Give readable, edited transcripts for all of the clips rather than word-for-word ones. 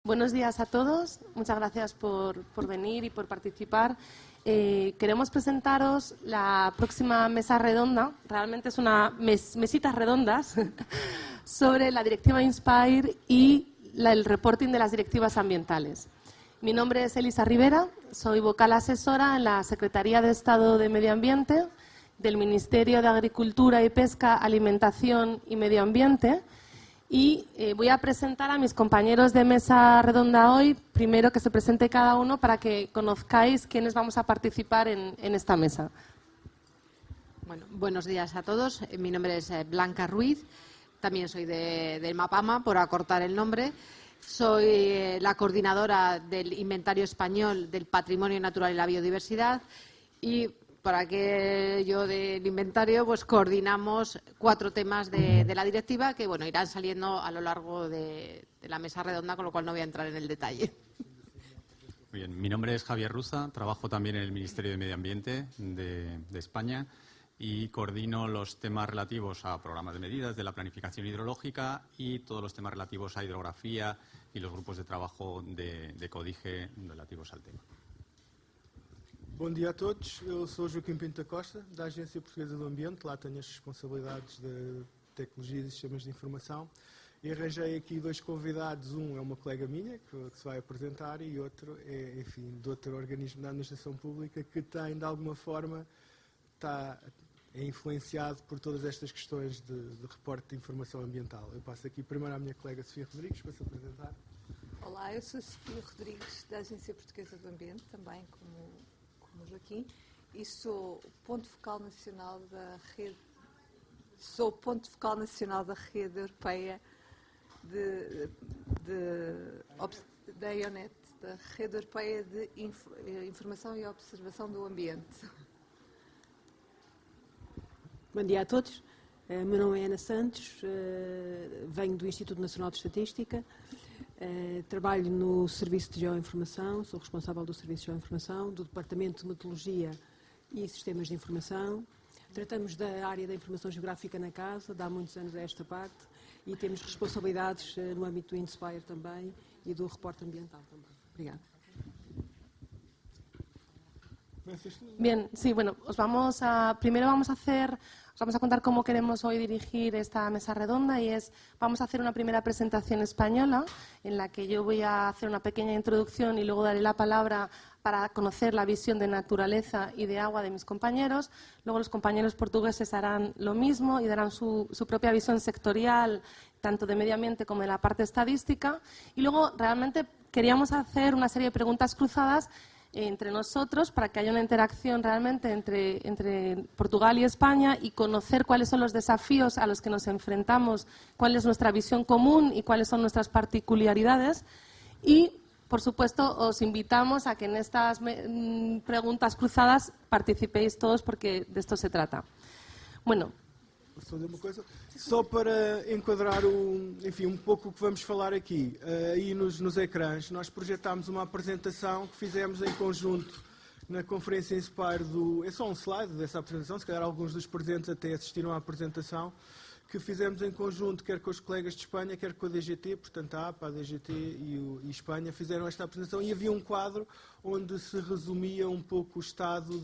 Buenos días a todos. Muchas gracias por venir y por participar. Queremos presentaros la próxima mesa redonda. Realmente es una mesitas redondas sobre la directiva INSPIRE y el reporting de las directivas ambientales. Mi nombre es Elisa Rivera, soy vocal asesora en la Secretaría de Estado de Medio Ambiente del Ministerio de Agricultura y Pesca, Alimentación y Medio Ambiente. Y voy a presentar a mis compañeros de mesa redonda hoy, primero que se presente cada uno para que conozcáis quiénes vamos a participar en esta mesa. Bueno, buenos días a todos. Mi nombre es Blanca Ruiz, también soy del MAPAMA, por acortar el nombre. Soy la coordinadora del Inventario Español del Patrimonio Natural y la Biodiversidad y para aquello del inventario, pues coordinamos 4 temas de la directiva que, bueno, irán saliendo a lo largo de la mesa redonda, con lo cual no voy a entrar en el detalle. Muy bien, mi nombre es Javier Ruza, trabajo también en el Ministerio de Medio Ambiente de España y coordino los temas relativos a programas de medidas de la planificación hidrológica y todos los temas relativos a hidrografía y los grupos de trabajo de CODIGE relativos al tema. Bom dia a todos, eu sou Joaquim Pinto da Costa, da Agência Portuguesa do Ambiente, lá tenho as responsabilidades de tecnologia e sistemas de informação e arranjei aqui 2 convidados, um é uma colega minha que se vai apresentar e outro é, enfim, de outro organismo da administração pública que tem, de alguma forma, é influenciado por todas estas questões de reporte de informação ambiental. Eu passo aqui primeiro à minha colega Sofia Rodrigues para se apresentar. Olá, eu sou Sofia Rodrigues, da Agência Portuguesa do Ambiente, também como Joaquim, e sou ponto focal nacional da rede, europeia da IONET, da Rede Europeia de Informação e Observação do Ambiente. Bom dia a todos. Meu nome é Ana Santos, venho do Instituto Nacional de Estatística, trabalho no Serviço de Geoinformação, sou responsável do Serviço de Geoinformação, do Departamento de Metodologia e Sistemas de Informação. Tratamos da área da informação geográfica na casa, de há muitos anos a esta parte, e temos responsabilidades no âmbito do INSPIRE também e do reporte ambiental também. Obrigada. Bien, sí, bueno, primero vamos a contar cómo queremos hoy dirigir esta mesa redonda y vamos a hacer una primera presentación española en la que yo voy a hacer una pequeña introducción y luego daré la palabra para conocer la visión de naturaleza y de agua de mis compañeros. Luego los compañeros portugueses harán lo mismo y darán su propia visión sectorial, tanto de medio ambiente como de la parte estadística. Y luego realmente queríamos hacer una serie de preguntas cruzadas entre nosotros para que haya una interacción realmente entre Portugal y España y conocer cuáles son los desafíos a los que nos enfrentamos, cuál es nuestra visión común y cuáles son nuestras particularidades. Y, por supuesto, os invitamos a que en estas preguntas cruzadas participéis todos porque de esto se trata. Bueno. Posso dizer uma coisa? Só para enquadrar enfim, um pouco o que vamos falar aqui. Aí nos ecrãs, nós projetámos uma apresentação que fizemos em conjunto na conferência INSPIRE é só um slide dessa apresentação, se calhar alguns dos presentes até assistiram à apresentação, que fizemos em conjunto, quer com os colegas de Espanha, quer com a DGT, portanto a APA, a DGT e Espanha fizeram esta apresentação e havia um quadro onde se resumia um pouco o estado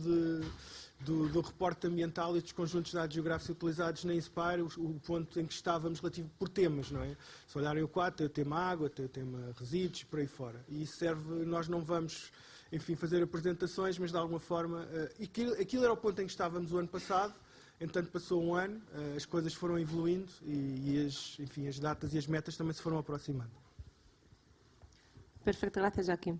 do reporte ambiental e dos conjuntos de dados geográficos utilizados na INSPIRE, o ponto em que estávamos relativo por temas, não é? Se olharem o quadro, tem o tema água, tem o tema resíduos, por aí fora. E isso serve, nós não vamos, enfim, fazer apresentações, mas de alguma forma, aquilo era o ponto em que estávamos o ano passado, entanto passou um ano, as coisas foram evoluindo e enfim, as datas e as metas também se foram aproximando. Perfecto, gracias, Joaquín.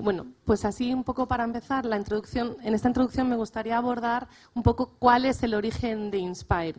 Bueno, pues así un poco para empezar la introducción. En esta introducción me gustaría abordar un poco cuál es el origen de INSPIRE.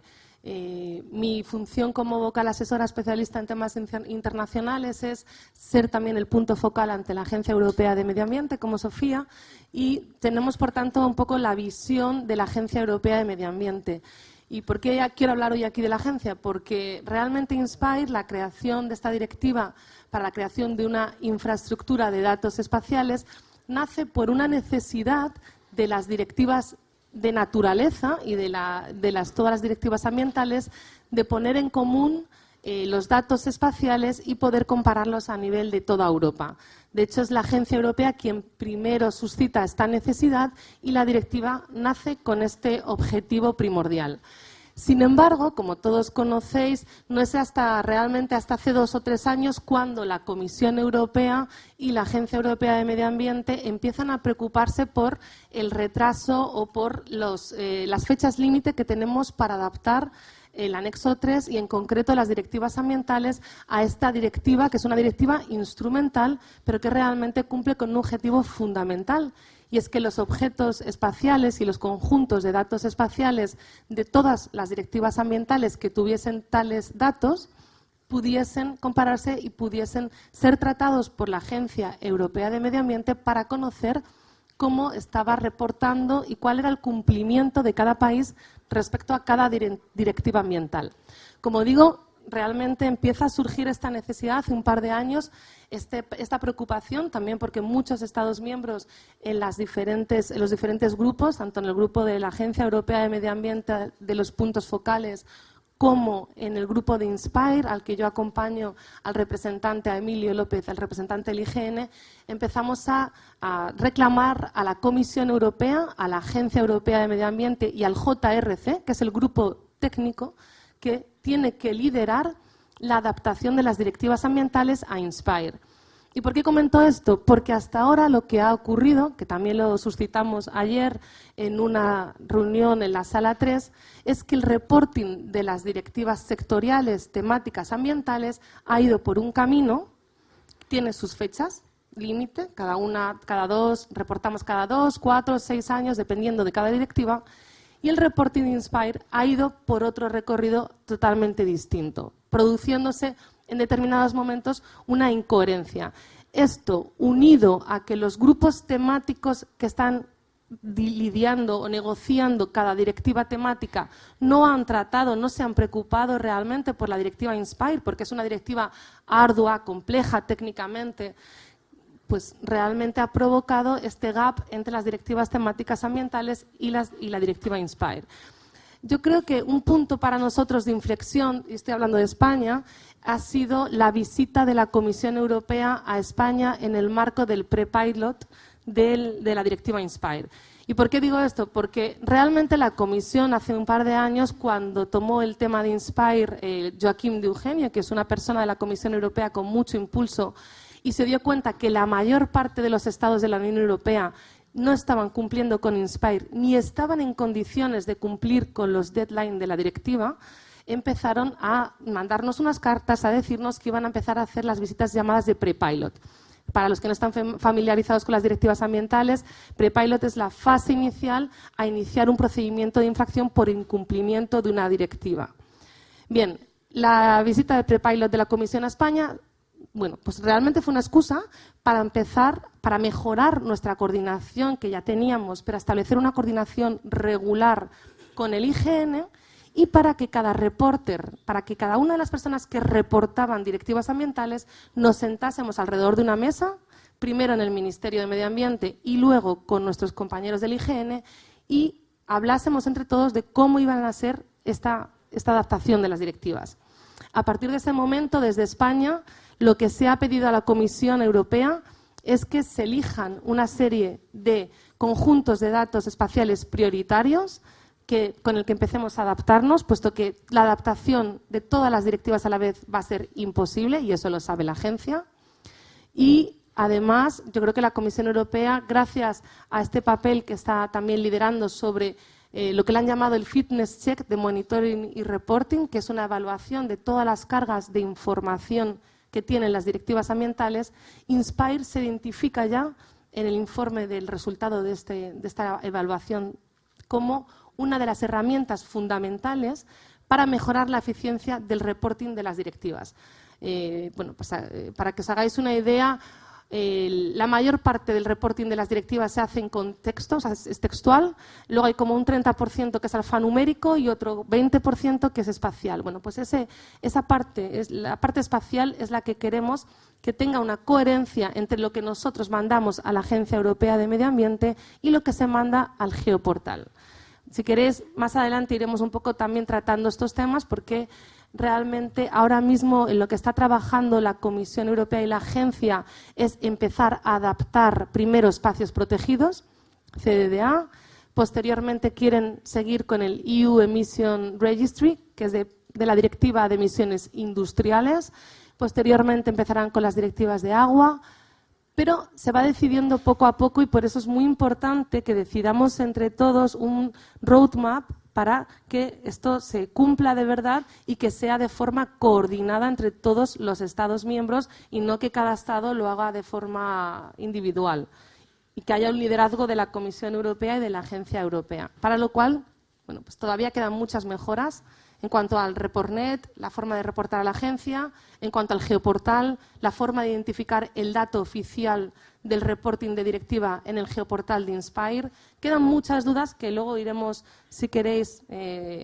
Mi función como vocal asesora especialista en temas internacionales es ser también el punto focal ante la Agencia Europea de Medio Ambiente, como Sofía, y tenemos, por tanto, un poco la visión de la Agencia Europea de Medio Ambiente. ¿Y por qué quiero hablar hoy aquí de la agencia? Porque realmente INSPIRE, la creación de esta directiva para la creación de una infraestructura de datos espaciales, nace por una necesidad de las directivas de naturaleza y de todas las directivas ambientales de poner en común los datos espaciales y poder compararlos a nivel de toda Europa. De hecho, es la Agencia Europea quien primero suscita esta necesidad y la directiva nace con este objetivo primordial. Sin embargo, como todos conocéis, no es realmente hasta hace 2 o 3 años cuando la Comisión Europea y la Agencia Europea de Medio Ambiente empiezan a preocuparse por el retraso o por las fechas límite que tenemos para adaptar el anexo 3 y en concreto las directivas ambientales a esta directiva, que es una directiva instrumental, pero que realmente cumple con un objetivo fundamental. Y es que los objetos espaciales y los conjuntos de datos espaciales de todas las directivas ambientales que tuviesen tales datos pudiesen compararse y pudiesen ser tratados por la Agencia Europea de Medio Ambiente para conocer cómo estaba reportando y cuál era el cumplimiento de cada país respecto a cada directiva ambiental. Como digo, realmente empieza a surgir esta necesidad hace un par de años, esta preocupación también porque muchos Estados miembros en los diferentes grupos, tanto en el grupo de la Agencia Europea de Medio Ambiente de los puntos focales como en el grupo de INSPIRE, al que yo acompaño al representante, a Emilio López, el representante del IGN, empezamos a reclamar a la Comisión Europea, a la Agencia Europea de Medio Ambiente y al JRC, que es el grupo técnico que tiene que liderar la adaptación de las directivas ambientales a INSPIRE. ¿Y por qué comento esto? Porque hasta ahora lo que ha ocurrido, que también lo suscitamos ayer en una reunión en la Sala 3, es que el reporting de las directivas sectoriales temáticas ambientales ha ido por un camino, tiene sus fechas límite, reportamos cada 2, 4, 6 años, dependiendo de cada directiva, y el reporting de INSPIRE ha ido por otro recorrido totalmente distinto, produciéndose en determinados momentos una incoherencia. Esto, unido a que los grupos temáticos que están lidiando o negociando cada directiva temática no han tratado, no se han preocupado realmente por la directiva INSPIRE, porque es una directiva ardua, compleja técnicamente, pues realmente ha provocado este gap entre las directivas temáticas ambientales y la directiva INSPIRE. Yo creo que un punto para nosotros de inflexión, y estoy hablando de España, ha sido la visita de la Comisión Europea a España en el marco del pre-pilot de la directiva INSPIRE. ¿Y por qué digo esto? Porque realmente la Comisión hace un par de años, cuando tomó el tema de INSPIRE, Joaquim de Eugenio, que es una persona de la Comisión Europea con mucho impulso, y se dio cuenta que la mayor parte de los estados de la Unión Europea no estaban cumpliendo con INSPIRE ni estaban en condiciones de cumplir con los deadlines de la directiva, empezaron a mandarnos unas cartas a decirnos que iban a empezar a hacer las visitas llamadas de pre-pilot. Para los que no están familiarizados con las directivas ambientales, pre-pilot es la fase inicial a iniciar un procedimiento de infracción por incumplimiento de una directiva. Bien, la visita de pre-pilot de la Comisión a España, bueno, pues realmente fue una excusa para empezar, para mejorar nuestra coordinación que ya teníamos, para establecer una coordinación regular con el IGN y para que cada reporter, para que cada una de las personas que reportaban directivas ambientales nos sentásemos alrededor de una mesa, primero en el Ministerio de Medio Ambiente y luego con nuestros compañeros del IGN y hablásemos entre todos de cómo iban a ser esta adaptación de las directivas. A partir de ese momento, desde España, lo que se ha pedido a la Comisión Europea es que se elijan una serie de conjuntos de datos espaciales prioritarios con el que empecemos a adaptarnos, puesto que la adaptación de todas las directivas a la vez va a ser imposible, y eso lo sabe la agencia. Y además, yo creo que la Comisión Europea, gracias a este papel que está también liderando sobre lo que le han llamado el Fitness Check de Monitoring y Reporting, que es una evaluación de todas las cargas de información que tienen las directivas ambientales, INSPIRE se identifica ya en el informe del resultado de esta evaluación como una de las herramientas fundamentales para mejorar la eficiencia del reporting de las directivas. Bueno, pues, para que os hagáis una idea, la mayor parte del reporting de las directivas se hace en contexto, o sea, es textual, luego hay como un 30% que es alfanumérico y otro 20% que es espacial. Bueno, pues esa parte, la parte espacial es la que queremos que tenga una coherencia entre lo que nosotros mandamos a la Agencia Europea de Medio Ambiente y lo que se manda al geoportal. Si queréis, más adelante iremos un poco también tratando estos temas porque realmente ahora mismo en lo que está trabajando la Comisión Europea y la agencia es empezar a adaptar primero espacios protegidos, CDDA, posteriormente quieren seguir con el EU Emission Registry, que es de la Directiva de Emisiones Industriales, posteriormente empezarán con las directivas de agua, pero se va decidiendo poco a poco y por eso es muy importante que decidamos entre todos un roadmap para que esto se cumpla de verdad y que sea de forma coordinada entre todos los Estados miembros y no que cada Estado lo haga de forma individual. Y que haya un liderazgo de la Comisión Europea y de la Agencia Europea. Para lo cual, bueno, pues todavía quedan muchas mejoras en cuanto al ReportNet, la forma de reportar a la agencia, en cuanto al geoportal, la forma de identificar el dato oficial del reporting de directiva en el geoportal de Inspire. Quedan muchas dudas que luego iremos, si queréis,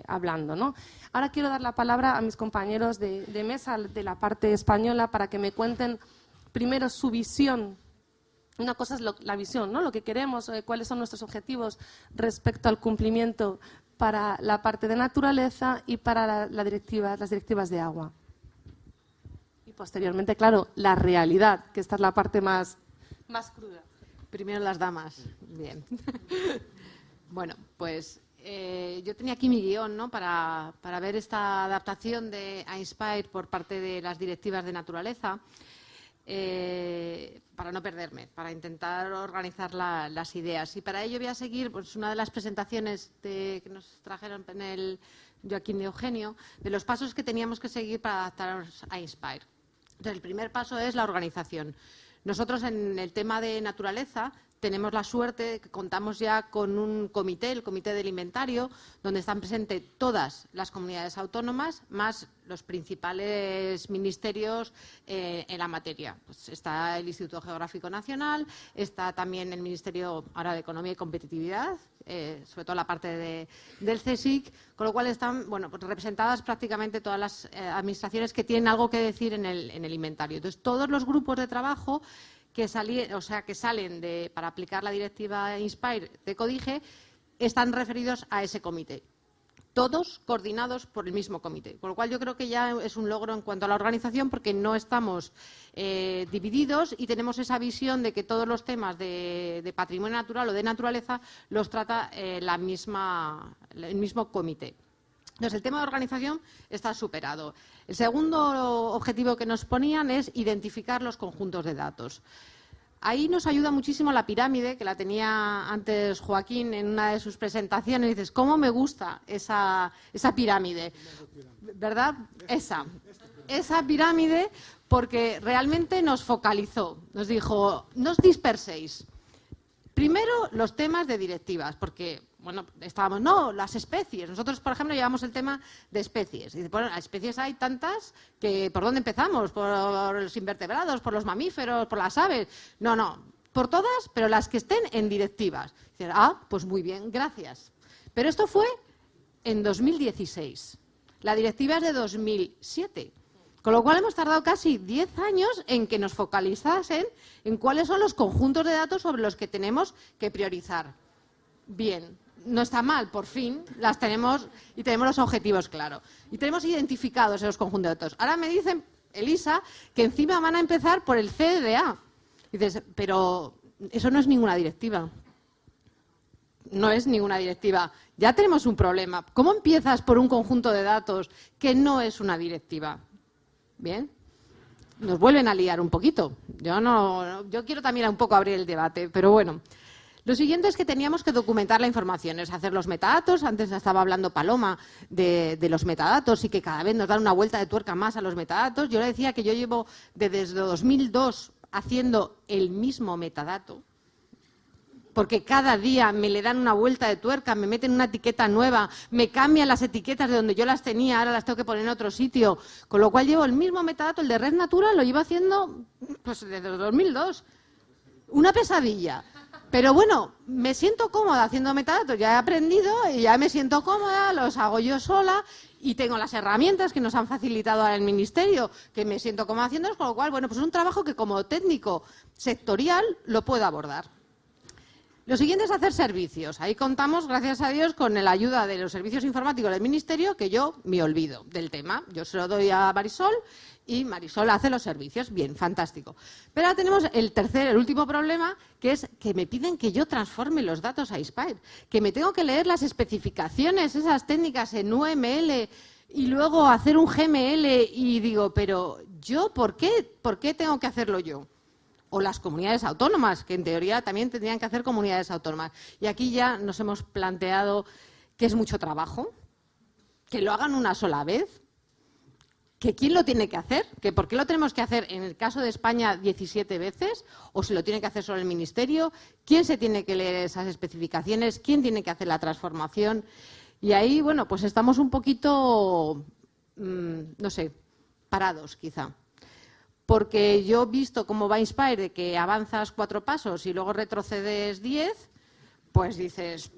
hablando, ¿no? Ahora quiero dar la palabra a mis compañeros de mesa de la parte española para que me cuenten primero su visión. Una cosa es la visión, ¿no? Lo que queremos, cuáles son nuestros objetivos respecto al cumplimiento para la parte de naturaleza y para las directivas de agua. Y posteriormente, claro, la realidad, que esta es la parte más cruda. Primero las damas. Bien. Bueno, pues yo tenía aquí mi guión, ¿no? Para ver esta adaptación a Inspire por parte de las directivas de naturaleza. Para no perderme, para intentar organizar las ideas. Y para ello voy a seguir pues, una de las presentaciones que nos trajeron en el Joaquín y Eugenio, de los pasos que teníamos que seguir para adaptarnos a Inspire. Entonces, el primer paso es la organización. Nosotros, en el tema de naturaleza, tenemos la suerte de que contamos ya con un comité, el Comité del Inventario, donde están presentes todas las comunidades autónomas, más los principales ministerios en la materia. Pues está el Instituto Geográfico Nacional, está también el Ministerio ahora de Economía y Competitividad, sobre todo la parte del CSIC, con lo cual están pues representadas prácticamente todas las administraciones que tienen algo que decir en el inventario. Entonces, todos los grupos de trabajo que salen para aplicar la directiva Inspire de Codige están referidos a ese comité. Todos coordinados por el mismo comité. Con lo cual yo creo que ya es un logro en cuanto a la organización porque no estamos divididos y tenemos esa visión de que todos los temas de patrimonio natural o de naturaleza los trata el mismo comité. Entonces, el tema de organización está superado. El segundo objetivo que nos ponían es identificar los conjuntos de datos. Ahí nos ayuda muchísimo la pirámide, que la tenía antes Joaquín en una de sus presentaciones. Dices, ¿cómo me gusta esa pirámide? ¿Verdad? Esa pirámide, porque realmente nos focalizó. Nos dijo, no os disperséis. Primero, los temas de directivas, porque las especies. Nosotros, por ejemplo, llevamos el tema de especies. Y bueno, especies hay tantas que ¿por dónde empezamos? ¿Por los invertebrados, por los mamíferos, por las aves? No, por todas, pero las que estén en directivas. Dicen, pues muy bien, gracias. Pero esto fue en 2016. La directiva es de 2007. Con lo cual hemos tardado casi 10 años en que nos focalizasen en cuáles son los conjuntos de datos sobre los que tenemos que priorizar. Bien, no está mal, por fin las tenemos y tenemos los objetivos claros. Y tenemos identificados esos conjuntos de datos. Ahora me dicen, Elisa, que encima van a empezar por el CDDA. Y dices, pero eso no es ninguna directiva. No es ninguna directiva. Ya tenemos un problema. ¿Cómo empiezas por un conjunto de datos que no es una directiva? Bien, nos vuelven a liar un poquito. Yo quiero también un poco abrir el debate, pero bueno. Lo siguiente es que teníamos que documentar la información, es hacer los metadatos. Antes estaba hablando Paloma de los metadatos y que cada vez nos dan una vuelta de tuerca más a los metadatos. Yo le decía que yo llevo desde 2002 haciendo el mismo metadato, porque cada día me le dan una vuelta de tuerca, me meten una etiqueta nueva, me cambian las etiquetas de donde yo las tenía, ahora las tengo que poner en otro sitio. Con lo cual llevo el mismo metadato, el de Red Natura, lo llevo haciendo pues desde 2002. Una pesadilla. Pero bueno, me siento cómoda haciendo metadatos, ya he aprendido y ya me siento cómoda, los hago yo sola y tengo las herramientas que nos han facilitado ahora el Ministerio, que me siento cómoda haciéndolos, con lo cual, pues es un trabajo que como técnico sectorial lo puedo abordar. Lo siguiente es hacer servicios. Ahí contamos, gracias a Dios, con la ayuda de los servicios informáticos del Ministerio, que yo me olvido del tema. Yo se lo doy a Marisol y Marisol hace los servicios. Bien, fantástico. Pero ahora tenemos el último problema, que es que me piden que yo transforme los datos a Inspire, que me tengo que leer las especificaciones, esas técnicas en UML y luego hacer un GML y digo, pero ¿yo por qué tengo que hacerlo yo? O las comunidades autónomas, que en teoría también tendrían que hacer comunidades autónomas. Y aquí ya nos hemos planteado que es mucho trabajo, que lo hagan una sola vez, que quién lo tiene que hacer, que por qué lo tenemos que hacer en el caso de España 17 veces, o si lo tiene que hacer solo el Ministerio, quién se tiene que leer esas especificaciones, quién tiene que hacer la transformación. Y ahí, bueno, pues estamos un poquito, no sé, parados quizá. Porque yo he visto cómo va Inspire, de que avanzas 4 pasos y luego retrocedes 10, pues dices,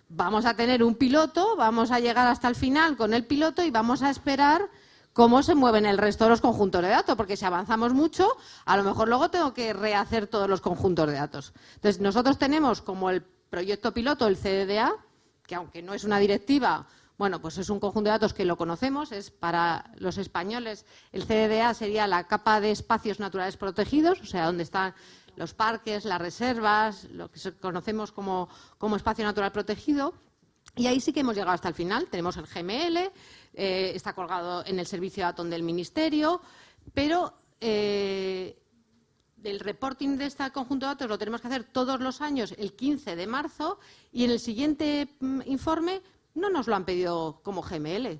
vamos a tener un piloto, vamos a llegar hasta el final con el piloto y vamos a esperar cómo se mueven el resto de los conjuntos de datos, porque si avanzamos mucho, a lo mejor luego tengo que rehacer todos los conjuntos de datos. Entonces, nosotros tenemos como el proyecto piloto el CDDA, que aunque no es una directiva, bueno, pues es un conjunto de datos que lo conocemos, es para los españoles. El CDDA sería la capa de espacios naturales protegidos, o sea, donde están los parques, las reservas, lo que conocemos como espacio natural protegido. Y ahí sí que hemos llegado hasta el final. Tenemos el GML, está colgado en el servicio Atom del Ministerio, pero el reporting de este conjunto de datos lo tenemos que hacer todos los años, el 15 de marzo, y en el siguiente informe no nos lo han pedido como GML.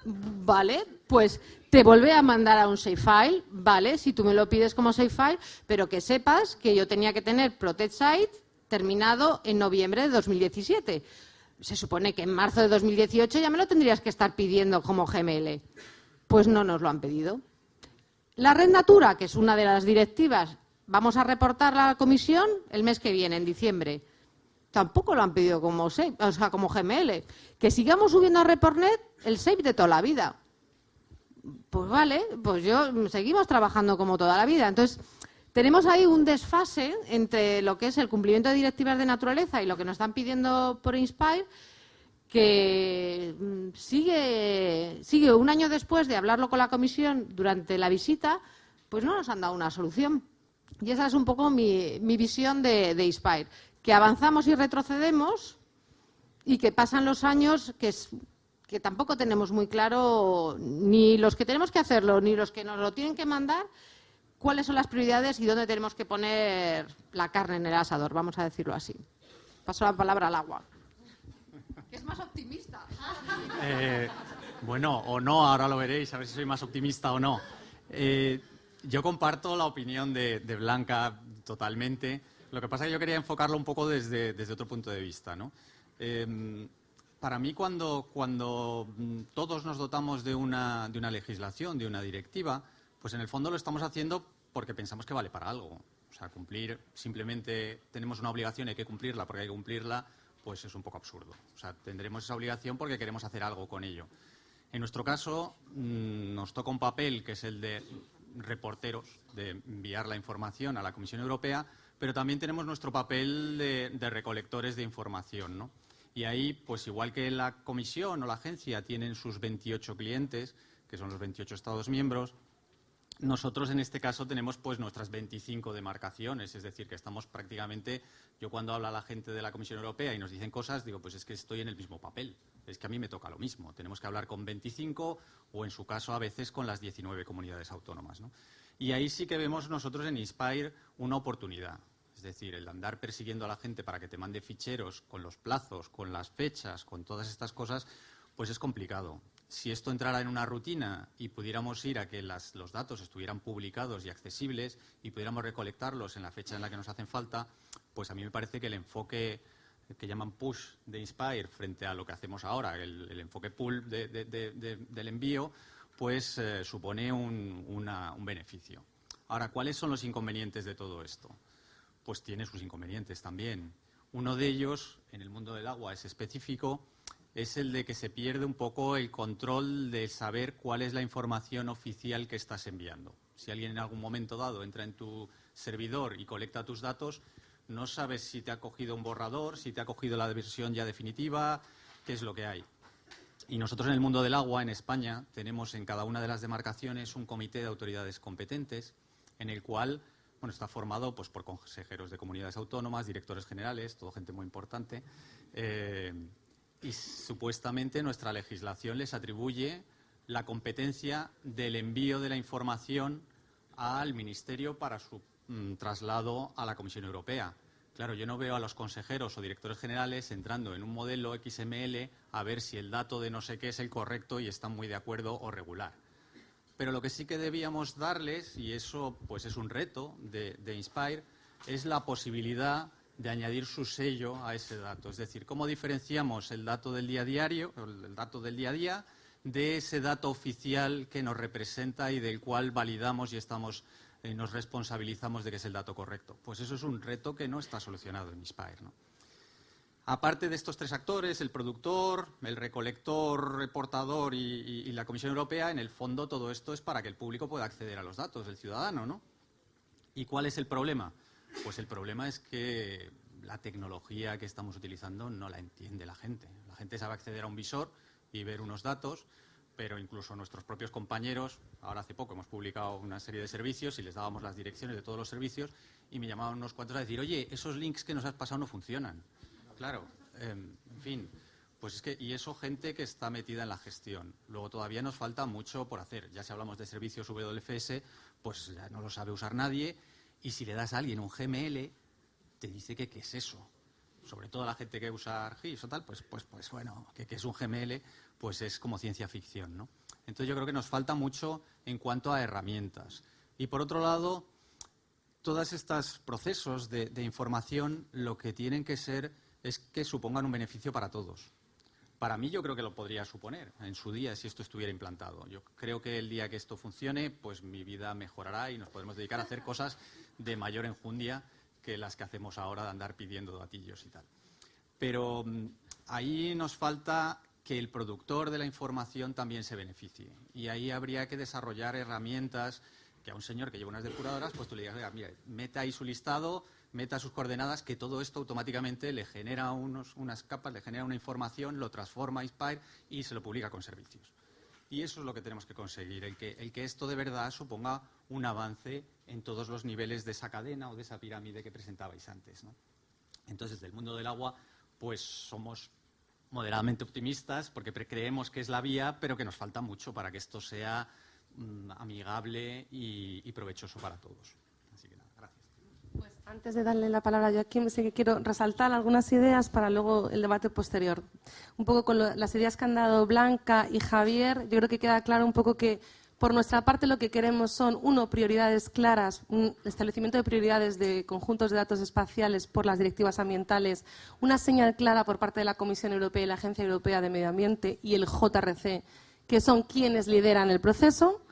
Vale, pues te vuelve a mandar a un shapefile, vale, si tú me lo pides como shapefile, pero que sepas que yo tenía que tener Protect Site terminado en noviembre de 2017. Se supone que en marzo de 2018 ya me lo tendrías que estar pidiendo como GML. Pues no nos lo han pedido. La Red Natura, que es una de las directivas, vamos a reportarla a la comisión el mes que viene, en diciembre. Tampoco lo han pedido como como GML. Que sigamos subiendo a ReportNet el SAFE de toda la vida. Pues vale, pues seguimos trabajando como toda la vida. Entonces, tenemos ahí un desfase entre lo que es el cumplimiento de directivas de naturaleza y lo que nos están pidiendo por Inspire, que sigue un año después de hablarlo con la comisión durante la visita, pues no nos han dado una solución. Y esa es un poco mi visión de Inspire. Que avanzamos y retrocedemos y que pasan los años que tampoco tenemos muy claro ni los que tenemos que hacerlo ni los que nos lo tienen que mandar cuáles son las prioridades y dónde tenemos que poner la carne en el asador, vamos a decirlo así. Paso la palabra al agua. Que es más optimista. Bueno, o no, ahora lo veréis, a ver si soy más optimista o no. Yo comparto la opinión de Blanca totalmente. Lo que pasa es que yo quería enfocarlo un poco desde otro punto de vista, ¿no? Para mí, cuando todos nos dotamos de una legislación, de una directiva, pues en el fondo lo estamos haciendo porque pensamos que vale para algo. O sea, cumplir, simplemente tenemos una obligación y hay que cumplirla porque hay que cumplirla, pues es un poco absurdo. O sea, tendremos esa obligación porque queremos hacer algo con ello. En nuestro caso, nos toca un papel que es el de reporteros, de enviar la información a la Comisión Europea, pero también tenemos nuestro papel de recolectores de información, ¿no? Y ahí, pues igual que la Comisión o la agencia tienen sus 28 clientes, que son los 28 Estados miembros, nosotros en este caso tenemos pues nuestras 25 demarcaciones, es decir, que estamos prácticamente, yo cuando habla la gente de la Comisión Europea y nos dicen cosas, digo, pues es que estoy en el mismo papel, es que a mí me toca lo mismo, tenemos que hablar con 25 o en su caso a veces con las 19 comunidades autónomas, ¿no? Y ahí sí que vemos nosotros en Inspire una oportunidad, es decir, el andar persiguiendo a la gente para que te mande ficheros con los plazos, con las fechas, con todas estas cosas, pues es complicado. Si esto entrara en una rutina y pudiéramos ir a que los datos estuvieran publicados y accesibles y pudiéramos recolectarlos en la fecha en la que nos hacen falta, pues a mí me parece que el enfoque que llaman push de Inspire frente a lo que hacemos ahora, el enfoque pull del envío, pues supone un beneficio. Ahora, ¿cuáles son los inconvenientes de todo esto? Pues tiene sus inconvenientes también. Uno de ellos, en el mundo del agua, es específico es el de que se pierde un poco el control de saber cuál es la información oficial que estás enviando. Si alguien en algún momento dado entra en tu servidor y colecta tus datos, no sabes si te ha cogido un borrador, si te ha cogido la versión ya definitiva, qué es lo que hay. Y nosotros en el mundo del agua, en España, tenemos en cada una de las demarcaciones un comité de autoridades competentes en el cual está formado pues, por consejeros de comunidades autónomas, directores generales, todo gente muy importante. Y supuestamente nuestra legislación les atribuye la competencia del envío de la información al Ministerio para su traslado a la Comisión Europea. Claro, yo no veo a los consejeros o directores generales entrando en un modelo XML a ver si el dato de no sé qué es el correcto y están muy de acuerdo o regular. Pero lo que sí que debíamos darles, y eso pues es un reto de Inspire, es la posibilidad de añadir su sello a ese dato. Es decir, cómo diferenciamos el dato del día a día de ese dato oficial que nos representa y del cual validamos y nos responsabilizamos de que es el dato correcto. Pues eso es un reto que no está solucionado en Inspire, ¿no? Aparte de estos tres actores, el productor, el recolector, reportador y la Comisión Europea, en el fondo todo esto es para que el público pueda acceder a los datos del ciudadano, ¿no? ¿Y cuál es el problema? Pues el problema es que la tecnología que estamos utilizando no la entiende la gente. La gente sabe acceder a un visor y ver unos datos, pero incluso nuestros propios compañeros, ahora hace poco hemos publicado una serie de servicios y les dábamos las direcciones de todos los servicios y me llamaban unos cuantos a decir, oye, esos links que nos has pasado no funcionan. Claro, en fin, pues es que, y eso gente que está metida en la gestión. Luego todavía nos falta mucho por hacer. Ya si hablamos de servicios WFS, pues ya no lo sabe usar nadie y si le das a alguien un GML, te dice que qué es eso. Sobre todo la gente que usa ArcGIS o tal, pues bueno, que es un GML, pues es como ciencia ficción, ¿no? Entonces yo creo que nos falta mucho en cuanto a herramientas. Y por otro lado, todos estos procesos de información lo que tienen que ser es que supongan un beneficio para todos. Para mí yo creo que lo podría suponer en su día si esto estuviera implantado. Yo creo que el día que esto funcione, pues mi vida mejorará y nos podremos dedicar a hacer cosas de mayor enjundia que las que hacemos ahora de andar pidiendo datillos y tal. Pero ahí nos falta que el productor de la información también se beneficie. Y ahí habría que desarrollar herramientas que a un señor que lleva unas depuradoras, pues tú le digas, mira, meta ahí su listado, meta sus coordenadas, que todo esto automáticamente le genera unas capas, le genera una información, lo transforma a Inspire y se lo publica con servicios. Y eso es lo que tenemos que conseguir, el que esto de verdad suponga un avance en todos los niveles de esa cadena o de esa pirámide que presentabais antes, ¿no? Entonces, del mundo del agua, pues somos moderadamente optimistas porque creemos que es la vía, pero que nos falta mucho para que esto sea amigable y provechoso para todos. Así que nada, gracias. Pues antes de darle la palabra a Joaquín, sí que quiero resaltar algunas ideas para luego el debate posterior. Un poco con las ideas que han dado Blanca y Javier, yo creo que queda claro un poco que por nuestra parte lo que queremos son, uno, prioridades claras, un establecimiento de prioridades de conjuntos de datos espaciales por las directivas ambientales, una señal clara por parte de la Comisión Europea y la Agencia Europea de Medio Ambiente y el JRC, que son quienes lideran el proceso,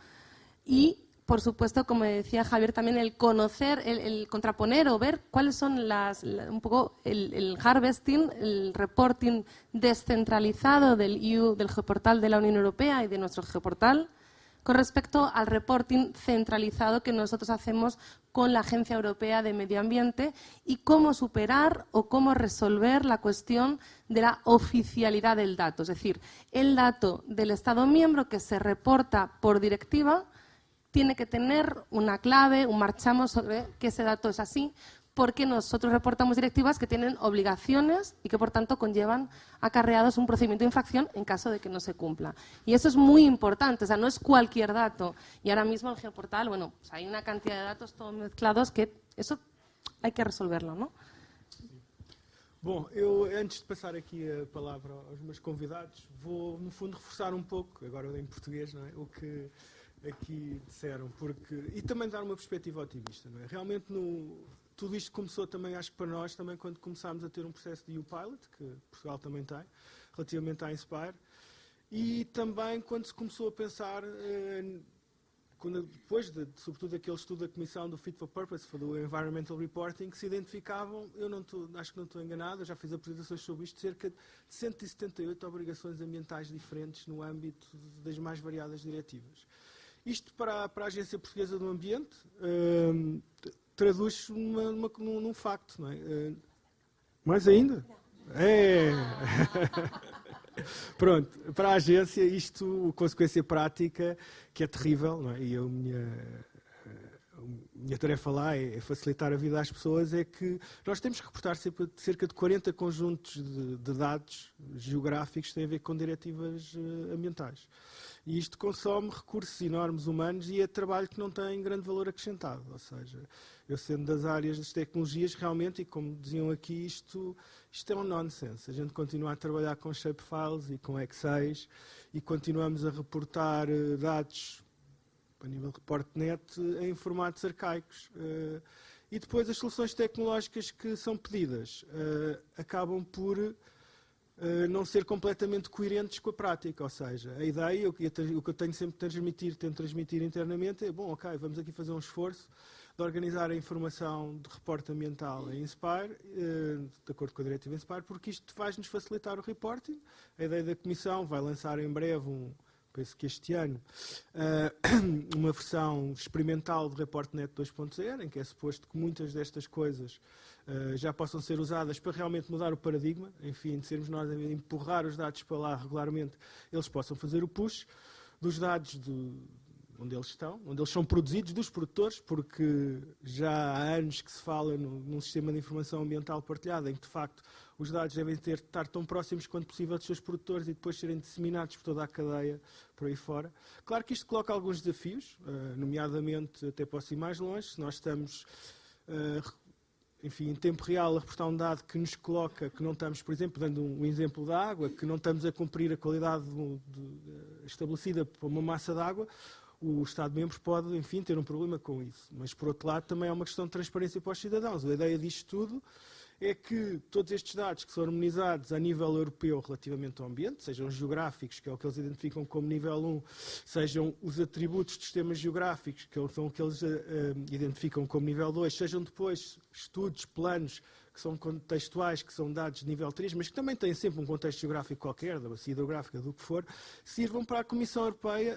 y, por supuesto, como decía Javier, también el conocer, el contraponer o ver cuáles son un poco el harvesting, el reporting descentralizado del geoportal de la Unión Europea y de nuestro geoportal, con respecto al reporting centralizado que nosotros hacemos con la Agencia Europea de Medio Ambiente y cómo superar o cómo resolver la cuestión de la oficialidad del dato. Es decir, el dato del Estado miembro que se reporta por directiva tiene que tener una clave, un marchamo sobre que ese dato es así, porque nosotros reportamos directivas que tienen obligaciones y que, por tanto, conllevan acarreados un procedimiento de infracción en caso de que no se cumpla. Y eso es muy importante, o sea, no es cualquier dato. Y ahora mismo en el geoportal, bueno, pues hay una cantidad de datos todos mezclados que eso hay que resolverlo, ¿no? Bom, eu, antes de passar aqui a palavra aos meus convidados, vou, no fundo, reforçar um pouco, agora em português, não é? O que aqui disseram, e também dar uma perspectiva otimista, não é? Realmente, tudo isto começou também, acho que para nós, também quando começámos a ter um processo de U-Pilot, que Portugal também tem, relativamente à Inspire, e também quando se começou a pensar depois, sobretudo, aquele estudo da Comissão do Fit for Purpose, do Environmental Reporting, que se identificavam, acho que não estou enganado, eu já fiz apresentações sobre isto, cerca de 178 obrigações ambientais diferentes no âmbito das mais variadas diretivas. Isto para a Agência Portuguesa do Ambiente traduz-se num facto, não é? Mais ainda? É! Pronto, para a agência isto, consequência prática, que é terrível, não é? E a minha tarefa lá é facilitar a vida às pessoas, é que nós temos que reportar cerca de 40 conjuntos de dados geográficos que têm a ver com diretivas ambientais. E isto consome recursos enormes humanos e é trabalho que não tem grande valor acrescentado. Ou seja, eu sendo das áreas das tecnologias, realmente, e como diziam aqui, isto é um nonsense. A gente continua a trabalhar com shapefiles e com Excel e continuamos a reportar dados a nível de report.net em formatos arcaicos. E depois as soluções tecnológicas que são pedidas acabam por não ser completamente coerentes com a prática, ou seja, a ideia, o que eu tenho sempre tento transmitir internamente é, bom, ok, vamos aqui fazer um esforço de organizar a informação de reporte ambiental em Inspire, de acordo com a diretiva Inspire, porque isto vai-nos facilitar o reporting. A ideia da Comissão vai lançar em breve, penso que este ano, uma versão experimental de ReportNet 2.0, em que é suposto que muitas destas coisas já possam ser usadas para realmente mudar o paradigma, enfim, de sermos nós a empurrar os dados para lá regularmente, eles possam fazer o push dos dados onde eles estão, onde eles são produzidos, dos produtores, porque já há anos que se fala num sistema de informação ambiental partilhada, em que de facto os dados devem estar tão próximos quanto possível dos seus produtores e depois serem disseminados por toda a cadeia por aí fora. Claro que isto coloca alguns desafios, nomeadamente, até posso ir mais longe, se nós estamos enfim, em tempo real a reportar um dado que nos coloca que não estamos, por exemplo, dando um exemplo da água, que não estamos a cumprir a qualidade estabelecida para uma massa de água, o Estado-membro pode, enfim, ter um problema com isso. Mas, por outro lado, também é uma questão de transparência para os cidadãos. A ideia disto tudo é que todos estes dados que são harmonizados a nível europeu relativamente ao ambiente, sejam geográficos, que é o que eles identificam como nível 1, sejam os atributos de sistemas geográficos, que são o que eles identificam como nível 2, sejam depois estudos, planos, que são contextuais, que são dados de nível 3, mas que também têm sempre um contexto geográfico qualquer, da bacia hidrográfica, do que for, sirvam para a Comissão Europeia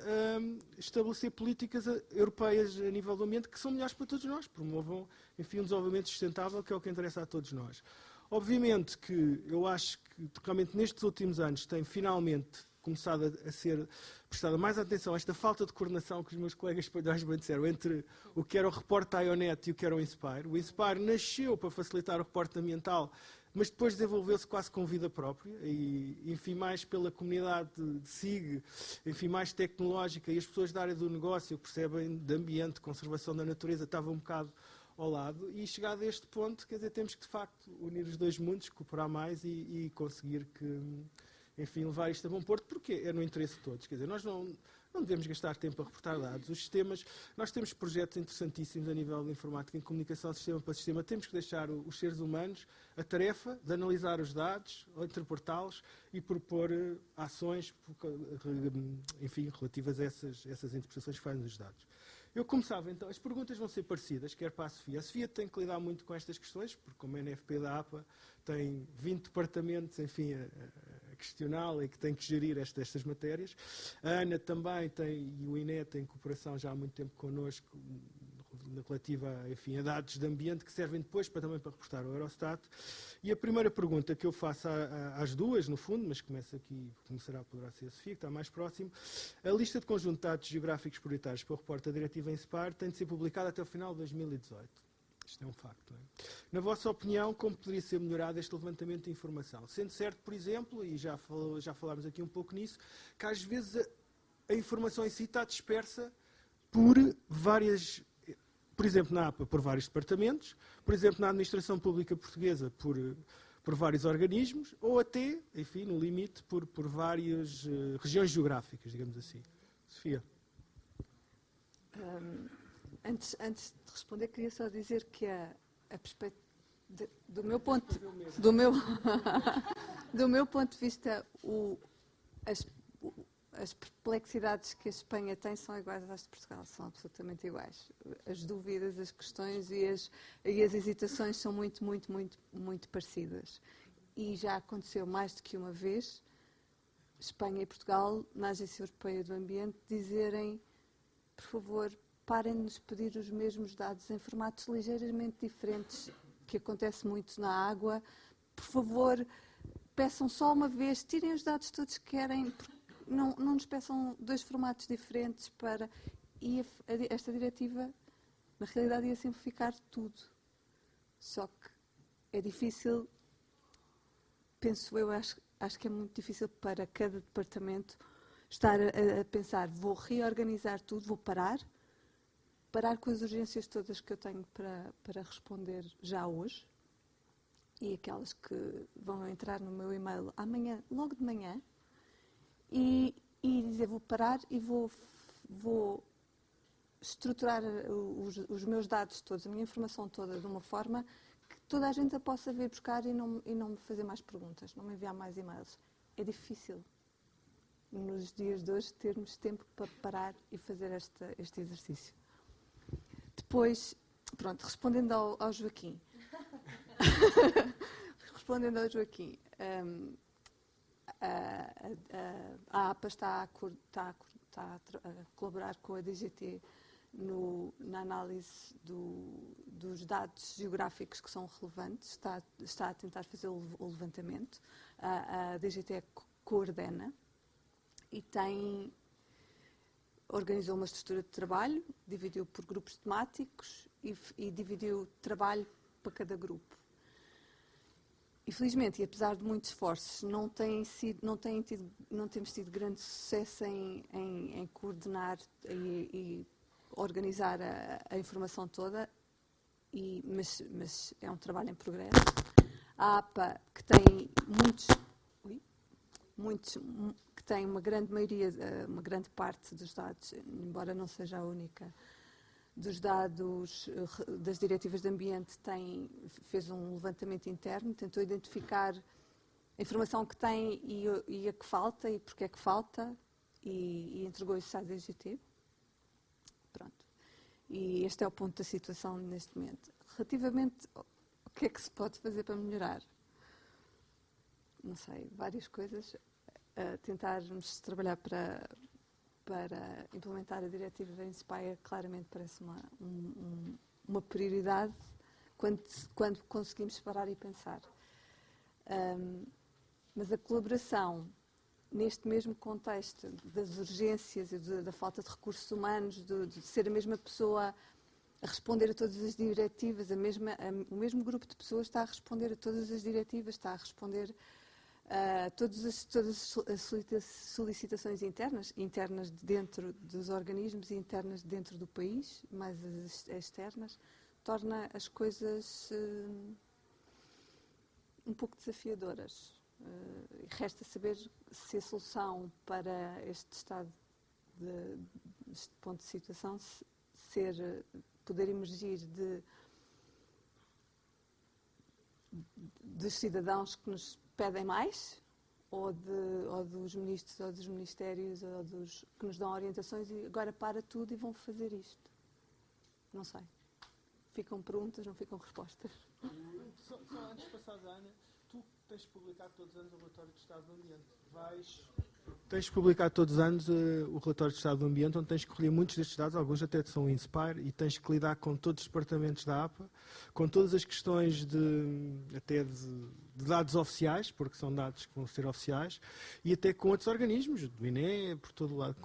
estabelecer políticas europeias a nível do ambiente que são melhores para todos nós, promovam, enfim, um desenvolvimento sustentável, que é o que interessa a todos nós. Obviamente que eu acho que realmente nestes últimos anos tem finalmente começado a ser prestada mais atenção a esta falta de coordenação que os meus colegas espanhóis bem disseram entre o que era o reporte IONET e o que era o Inspire. O Inspire nasceu para facilitar o reporte ambiental, mas depois desenvolveu-se quase com vida própria e, enfim, mais pela comunidade de SIG, enfim, mais tecnológica, e as pessoas da área do negócio que percebem de ambiente, conservação da natureza, estavam um bocado ao lado, e chegado a este ponto, quer dizer, temos que de facto unir os dois mundos, cooperar mais e conseguir que, enfim, levar isto a bom porto, porque é no interesse de todos. Quer dizer, nós não devemos gastar tempo a reportar dados. Os sistemas, nós temos projetos interessantíssimos a nível de informática, em comunicação sistema para sistema. Temos que deixar os seres humanos a tarefa de analisar os dados, interpretá-los e propor ações, enfim, relativas a essas interpretações que fazem dos dados. Eu começava, então, as perguntas vão ser parecidas, quer para a Sofia. A Sofia tem que lidar muito com estas questões, porque como a NFP da APA tem 20 departamentos, enfim, a questioná-la e que tem que gerir estas matérias. A Ana também tem, e o INE tem cooperação já há muito tempo connosco, relativa, enfim, a dados de ambiente que servem depois também para reportar ao Eurostat. E a primeira pergunta que eu faço às duas, no fundo, mas poderá ser a Sofia, que está mais próximo, a lista de conjunto de dados geográficos prioritários para o reporte da diretiva Inspire tem de ser publicada até o final de 2018. Isto é um facto. Não é? Na vossa opinião, como poderia ser melhorado este levantamento de informação? Sendo certo, por exemplo, e já falámos aqui um pouco nisso, que às vezes a informação em si está dispersa por várias... Por exemplo, na APA, por vários departamentos, por exemplo, na Administração Pública Portuguesa, por vários organismos, ou até, enfim, no limite, por várias regiões geográficas, digamos assim. Sofia. Antes de responder, queria só dizer que a perspectiva, do meu ponto de vista, as perplexidades que a Espanha tem são iguais às de Portugal, são absolutamente iguais. As dúvidas, as questões e as hesitações são muito parecidas. E já aconteceu mais do que uma vez, Espanha e Portugal, na Agência Europeia do Ambiente, dizerem, por favor, parem de nos pedir os mesmos dados em formatos ligeiramente diferentes, que acontece muito na água. Por favor, peçam só uma vez, tirem os dados todos que querem, não nos peçam 2 formatos diferentes para... E esta diretiva, na realidade, ia simplificar tudo. Só que é difícil, penso eu, acho que é muito difícil para cada departamento estar a pensar, vou reorganizar tudo, vou parar com as urgências todas que eu tenho para responder já hoje, e aquelas que vão entrar no meu e-mail amanhã, logo de manhã, e dizer, vou parar e vou estruturar os meus dados todos, a minha informação toda, de uma forma que toda a gente a possa vir buscar e não me fazer mais perguntas, não me enviar mais e-mails. É difícil, nos dias de hoje, termos tempo para parar e fazer este exercício. Depois, pronto, respondendo ao Joaquim. Respondendo ao Joaquim, a APA está a colaborar com a DGT na análise dos dados geográficos que são relevantes, está a tentar fazer o levantamento. A DGT coordena e organizou uma estrutura de trabalho, dividiu por grupos temáticos e dividiu trabalho para cada grupo. Infelizmente, e apesar de muitos esforços, não temos tido grande sucesso em coordenar e organizar a informação toda, mas é um trabalho em progresso. A APA, que tem que tem uma grande maioria, uma grande parte dos dados, embora não seja a única, dos dados das diretivas de ambiente, fez um levantamento interno, tentou identificar a informação que tem e a que falta e porque é que falta, e entregou isso à DGT. Pronto. E este é o ponto da situação neste momento. Relativamente ao que é que se pode fazer para melhorar? Não sei, várias coisas. Tentarmos trabalhar para implementar a diretiva da Inspire claramente parece uma prioridade quando conseguimos parar e pensar. Mas a colaboração, neste mesmo contexto das urgências e da falta de recursos humanos, de ser a mesma pessoa a responder a todas as diretivas, o mesmo grupo de pessoas está a responder a todas as diretivas, está a responder todas as solicitações internas dentro dos organismos e internas dentro do país, mais as externas, torna as coisas um pouco desafiadoras. Resta saber se a solução para este ponto de situação poder emergir dos cidadãos que nos pedem mais, ou dos ministros, ou dos ministérios, ou dos que nos dão orientações e agora para tudo e vão fazer isto. Não sei. Ficam perguntas, não ficam respostas. Só antes de passar a Ana, tu tens publicado todos os anos o relatório de Estado do Ambiente. Tens publicado todos os anos o relatório de Estado do Ambiente, onde tens que recolher muitos destes dados, alguns até são Inspire, e tens que lidar com todos os departamentos da APA, com todas as questões de dados oficiais, porque são dados que vão ser oficiais, e até com outros organismos, do INE, por todo o lado.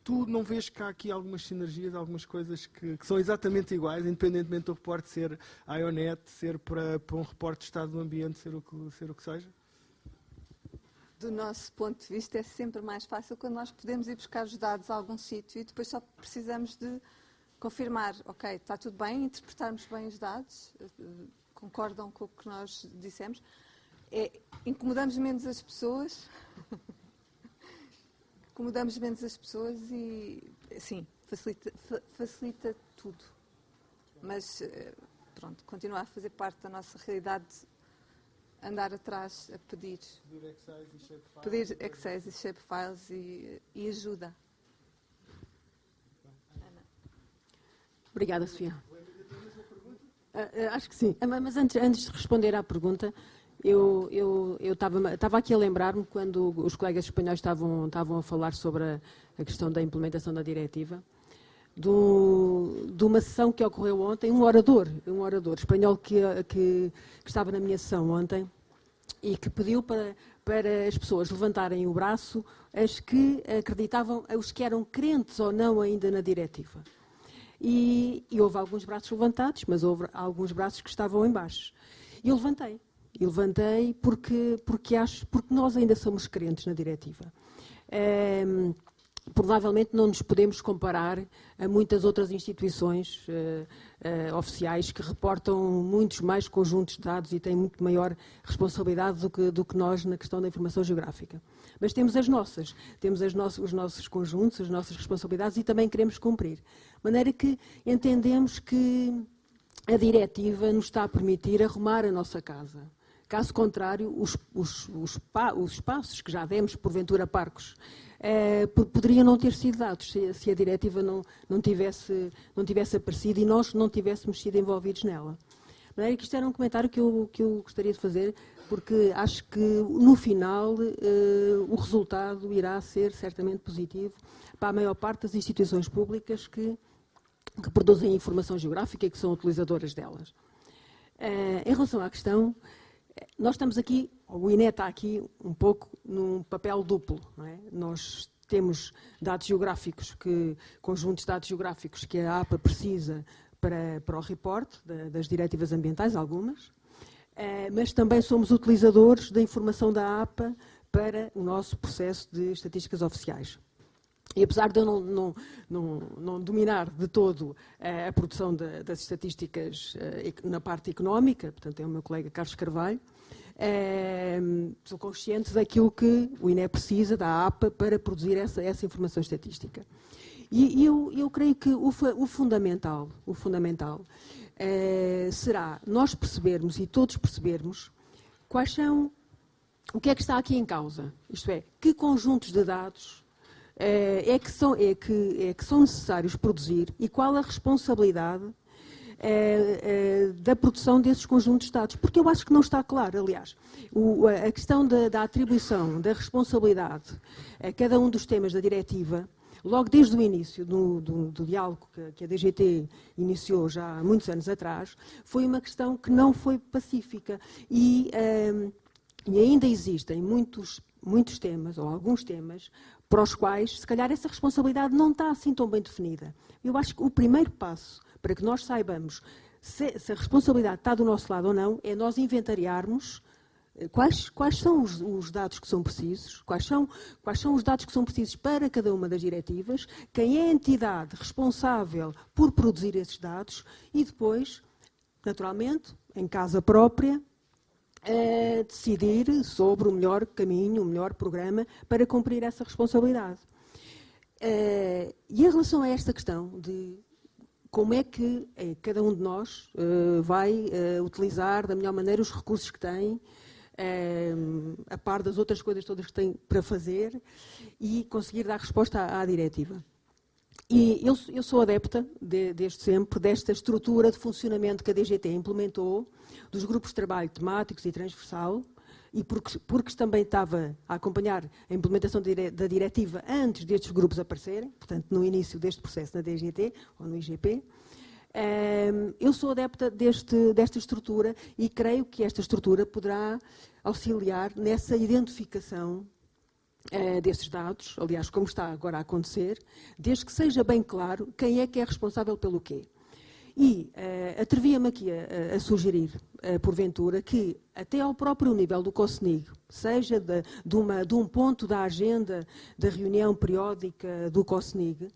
Tu não vês que há aqui algumas sinergias, algumas coisas que são exatamente iguais, independentemente do reporte ser a IONET, ser para um reporte de Estado do Ambiente, ser o que seja? Do nosso ponto de vista, é sempre mais fácil quando nós podemos ir buscar os dados a algum sítio e depois só precisamos de confirmar, ok, está tudo bem, interpretarmos bem os dados, concordam com o que nós dissemos, incomodamos menos as pessoas, e, sim, facilita tudo. Mas, pronto, continua a fazer parte da nossa realidade andar atrás a pedir Excel e shapefiles e ajuda. Obrigada, Sofia. Acho que sim. Mas antes de responder à pergunta, eu estava aqui a lembrar-me quando os colegas espanhóis estavam a falar sobre a questão da implementação da diretiva, de uma sessão que ocorreu ontem, um orador espanhol que estava na minha sessão ontem e que pediu para as pessoas levantarem o braço as que acreditavam, os que eram crentes ou não ainda na diretiva. E houve alguns braços levantados, mas houve alguns braços que estavam em baixo. E eu levantei porque nós ainda somos crentes na diretiva. Provavelmente não nos podemos comparar a muitas outras instituições oficiais que reportam muitos mais conjuntos de dados e têm muito maior responsabilidade do que nós na questão da informação geográfica. Mas temos as nossas, os nossos conjuntos, as nossas responsabilidades e também queremos cumprir. De maneira que entendemos que a diretiva nos está a permitir arrumar a nossa casa. Caso contrário, os espaços que já demos, porventura parcos, poderiam não ter sido dados se a diretiva não tivesse aparecido e nós não tivéssemos sido envolvidos nela. De maneira que isto era um comentário que eu gostaria de fazer, porque acho que no final o resultado irá ser certamente positivo para a maior parte das instituições públicas que produzem informação geográfica e que são utilizadoras delas. Em relação à questão, nós estamos aqui, o INE está aqui um pouco num papel duplo, não é? Nós temos dados geográficos, conjuntos de dados geográficos que a APA precisa para o report das diretivas ambientais, algumas, mas também somos utilizadores da informação da APA para o nosso processo de estatísticas oficiais. E apesar de eu não dominar de todo a produção das estatísticas na parte económica, portanto é o meu colega Carlos Carvalho, sou consciente daquilo que o INE precisa da APA para produzir essa informação estatística. E eu creio que o fundamental será nós percebermos e todos percebermos o que é que está aqui em causa, isto é, que conjuntos de dados é que são necessários produzir e qual a responsabilidade da produção desses conjuntos de dados. Porque eu acho que não está claro, aliás. A questão da atribuição, da responsabilidade a cada um dos temas da diretiva, logo desde o início do diálogo que a DGT iniciou já há muitos anos atrás, foi uma questão que não foi pacífica e ainda existem muitos temas, ou alguns temas, para os quais, se calhar, essa responsabilidade não está assim tão bem definida. Eu acho que o primeiro passo para que nós saibamos se a responsabilidade está do nosso lado ou não é nós inventariarmos quais são os dados que são precisos, quais são os dados que são precisos para cada uma das diretivas, quem é a entidade responsável por produzir esses dados e depois, naturalmente, em casa própria, decidir sobre o melhor caminho, o melhor programa para cumprir essa responsabilidade. E em relação a esta questão de como é que cada um de nós vai utilizar da melhor maneira os recursos que tem, a par das outras coisas todas que tem para fazer e conseguir dar resposta à diretiva. E eu sou adepta, desde sempre, desta estrutura de funcionamento que a DGT implementou, dos grupos de trabalho temáticos e transversal, e porque também estava a acompanhar a implementação da diretiva antes destes grupos aparecerem, portanto, no início deste processo na DGT ou no IGP, eu sou adepta desta estrutura e creio que esta estrutura poderá auxiliar nessa identificação desses dados, aliás, como está agora a acontecer, desde que seja bem claro quem é que é responsável pelo quê. E atrevia-me aqui a sugerir, porventura, que até ao próprio nível do COSNIG, seja de um ponto da agenda da reunião periódica do COSNIG,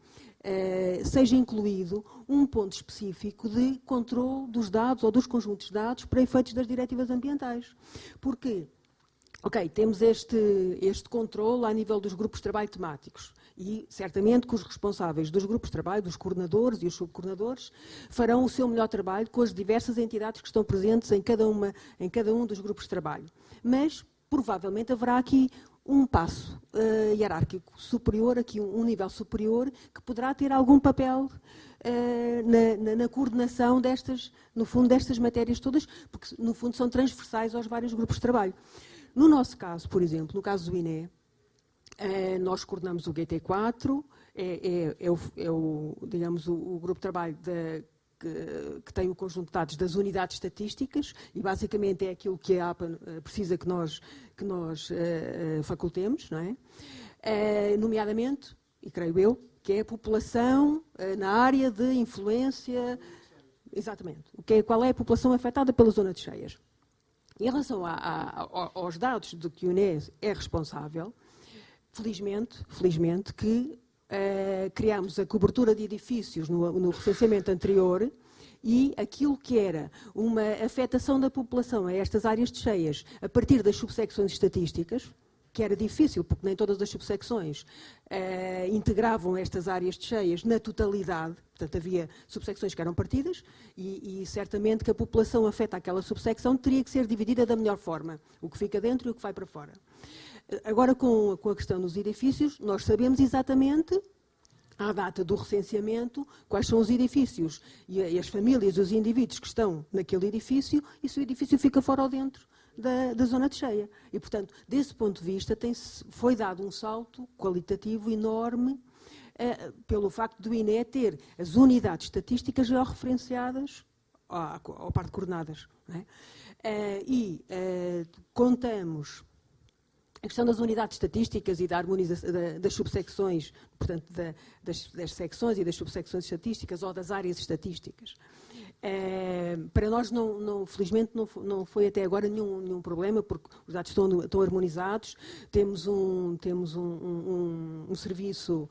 seja incluído um ponto específico de controle dos dados ou dos conjuntos de dados para efeitos das diretivas ambientais. Porque, temos este controle a nível dos grupos de trabalho temáticos E certamente que os responsáveis dos grupos de trabalho, dos coordenadores e os subcoordenadores, farão o seu melhor trabalho com as diversas entidades que estão presentes em cada um dos grupos de trabalho. Mas, provavelmente, haverá aqui um passo hierárquico superior, aqui um nível superior, que poderá ter algum papel na coordenação no fundo, destas matérias todas, porque, no fundo, são transversais aos vários grupos de trabalho. No nosso caso, por exemplo, no caso do INE, nós coordenamos o GT4, digamos, o grupo de trabalho que tem o conjunto de dados das unidades estatísticas e, basicamente, é aquilo que a APA precisa que nós facultemos, não é? Nomeadamente, e creio eu, que é a população na área de influência. Exatamente. Qual é a população afetada pela zona de cheias? Em relação aos dados de que o INE é responsável, felizmente que criámos a cobertura de edifícios no recenseamento anterior e aquilo que era uma afetação da população a estas áreas de cheias a partir das subsecções estatísticas, que era difícil, porque nem todas as subsecções integravam estas áreas de cheias na totalidade, portanto havia subsecções que eram partidas e certamente que a população afeta aquela subsecção teria que ser dividida da melhor forma, o que fica dentro e o que vai para fora. Agora, com a questão dos edifícios, nós sabemos exatamente, à data do recenseamento, quais são os edifícios e as famílias, os indivíduos que estão naquele edifício e se o edifício fica fora ou dentro da zona de cheia. E, portanto, desse ponto de vista, foi dado um salto qualitativo enorme pelo facto do INE ter as unidades estatísticas georreferenciadas ao par de coordenadas. Não é? Contamos a questão das unidades estatísticas e da harmonização das subsecções, portanto, das secções e das subsecções estatísticas ou das áreas estatísticas. Para nós, felizmente, não foi até agora nenhum problema, porque os dados estão harmonizados, temos um serviço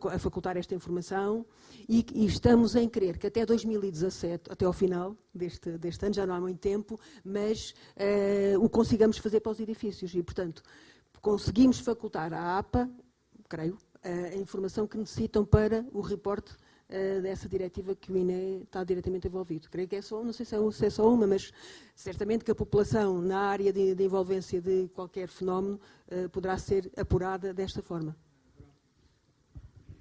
a facultar esta informação e estamos em crer que até 2017, até ao final deste ano, já não há muito tempo, mas o consigamos fazer para os edifícios e, portanto, conseguimos facultar à APA, creio, a informação que necessitam para o reporte dessa diretiva que o INE está diretamente envolvido. Creio que não sei se é só uma, mas certamente que a população na área de envolvência de qualquer fenómeno poderá ser apurada desta forma.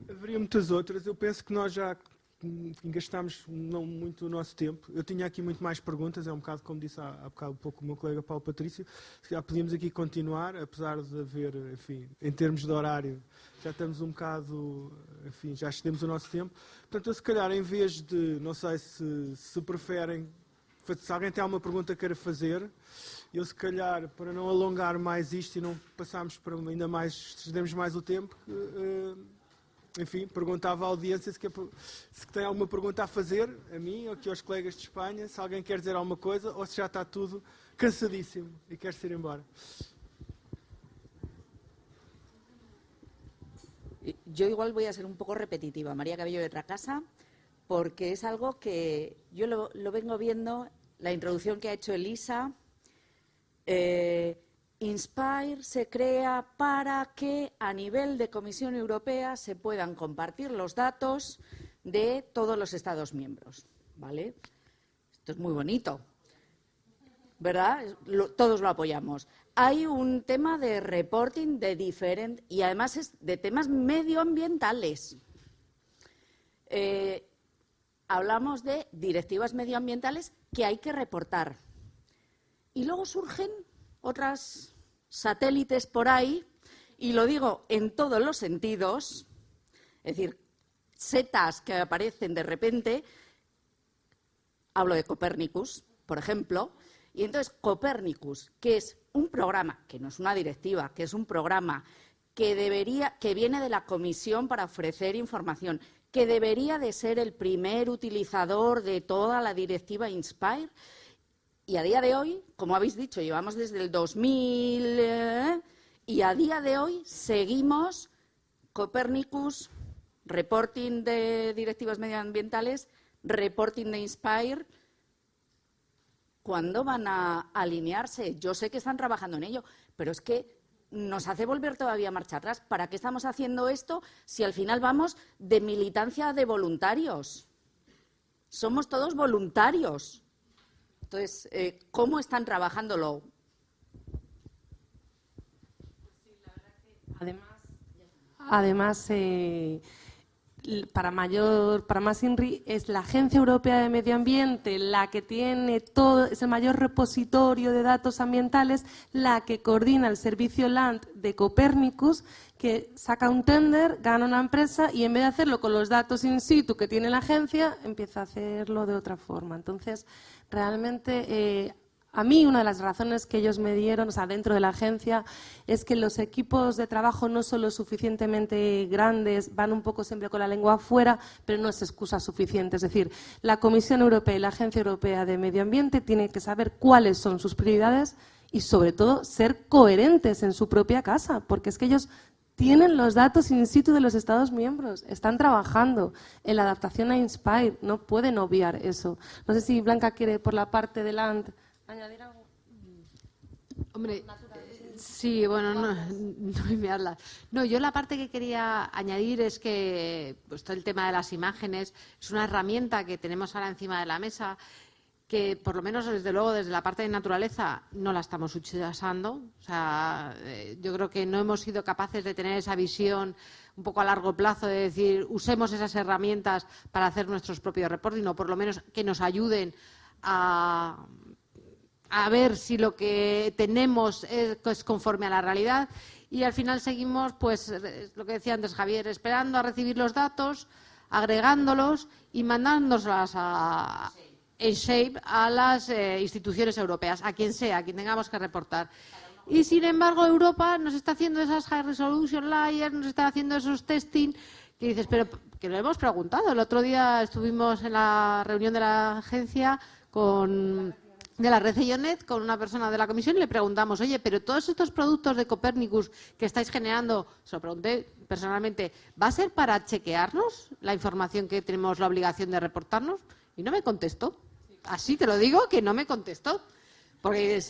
Haveria muitas outras. Eu penso que nós já gastámos não muito o nosso tempo. Eu tinha aqui muito mais perguntas, é um bocado como disse há bocado um pouco o meu colega Paulo Patrício. Já podíamos aqui continuar, apesar de haver, enfim, em termos de horário, já estamos um bocado, enfim, já excedemos o nosso tempo. Portanto, eu se calhar, em vez de, não sei se preferem, se alguém tem alguma pergunta que queira fazer, eu se calhar, para não alongar mais isto e não passarmos para ainda mais, excedemos mais o tempo, enfim, perguntava à audiência se tem alguma pergunta a fazer, a mim ou aqui aos colegas de Espanha, se alguém quer dizer alguma coisa ou se já está tudo cansadíssimo e quer-se ir embora. Yo igual voy a ser un poco repetitiva, María Cabello de Tracasa, porque es algo que yo lo vengo viendo, la introducción que ha hecho Elisa. INSPIRE se crea para que a nivel de Comisión Europea se puedan compartir los datos de todos los Estados miembros, ¿vale? Esto es muy bonito, ¿verdad? Todos lo apoyamos. Hay un tema de reporting y además es de temas medioambientales. Hablamos de directivas medioambientales que hay que reportar. Y luego surgen otras satélites por ahí, y lo digo en todos los sentidos, es decir, setas que aparecen de repente. Hablo de Copernicus, por ejemplo, y entonces Copernicus, que es un programa, que no es una directiva, que es un programa que viene de la Comisión para ofrecer información, que debería de ser el primer utilizador de toda la directiva INSPIRE. Y a día de hoy, como habéis dicho, llevamos desde el 2000 y a día de hoy seguimos Copernicus, reporting de directivas medioambientales, reporting de INSPIRE. ¿Cuándo van a alinearse? Yo sé que están trabajando en ello, pero es que nos hace volver todavía marcha atrás. ¿Para qué estamos haciendo esto si al final vamos de militancia de voluntarios? Somos todos voluntarios. Entonces, ¿cómo están trabajándolo? Además, para más INRI, es la Agencia Europea de Medio Ambiente la que tiene todo, es el mayor repositorio de datos ambientales, la que coordina el servicio Land de Copernicus, que saca un tender, gana una empresa y en vez de hacerlo con los datos in situ que tiene la agencia, empieza a hacerlo de otra forma. Entonces, realmente, a mí una de las razones que ellos me dieron, o sea, dentro de la agencia, es que los equipos de trabajo no son lo suficientemente grandes, van un poco siempre con la lengua afuera, pero no es excusa suficiente. Es decir, la Comisión Europea y la Agencia Europea de Medio Ambiente tienen que saber cuáles son sus prioridades y, sobre todo, ser coherentes en su propia casa, porque es que ellos tienen los datos in situ de los Estados miembros, están trabajando en la adaptación a INSPIRE, no pueden obviar eso. No sé si Blanca quiere, por la parte de Land, ¿añadir algo? Hombre, sí, bueno, no me hablas. No, yo la parte que quería añadir es que pues, todo el tema de las imágenes es una herramienta que tenemos ahora encima de la mesa que, por lo menos, desde luego, desde la parte de naturaleza no la estamos usando. O sea, yo creo que no hemos sido capaces de tener esa visión un poco a largo plazo de decir, usemos esas herramientas para hacer nuestros propios reporting o, por lo menos, que nos ayuden a ver si lo que tenemos es conforme a la realidad y al final seguimos, pues, lo que decía antes Javier, esperando a recibir los datos, agregándolos y mandándolos en shape a las instituciones europeas, a quien sea, a quien tengamos que reportar. Y, sin embargo, Europa nos está haciendo esas high resolution layers, nos está haciendo esos testing que dices, pero que lo hemos preguntado. El otro día estuvimos en la reunión de la agencia de la red IONET con una persona de la comisión y le preguntamos, oye, pero todos estos productos de Copernicus que estáis generando, se lo pregunté personalmente, ¿va a ser para chequearnos la información que tenemos la obligación de reportarnos? Y no me contestó. Así te lo digo, que no me contestó. Porque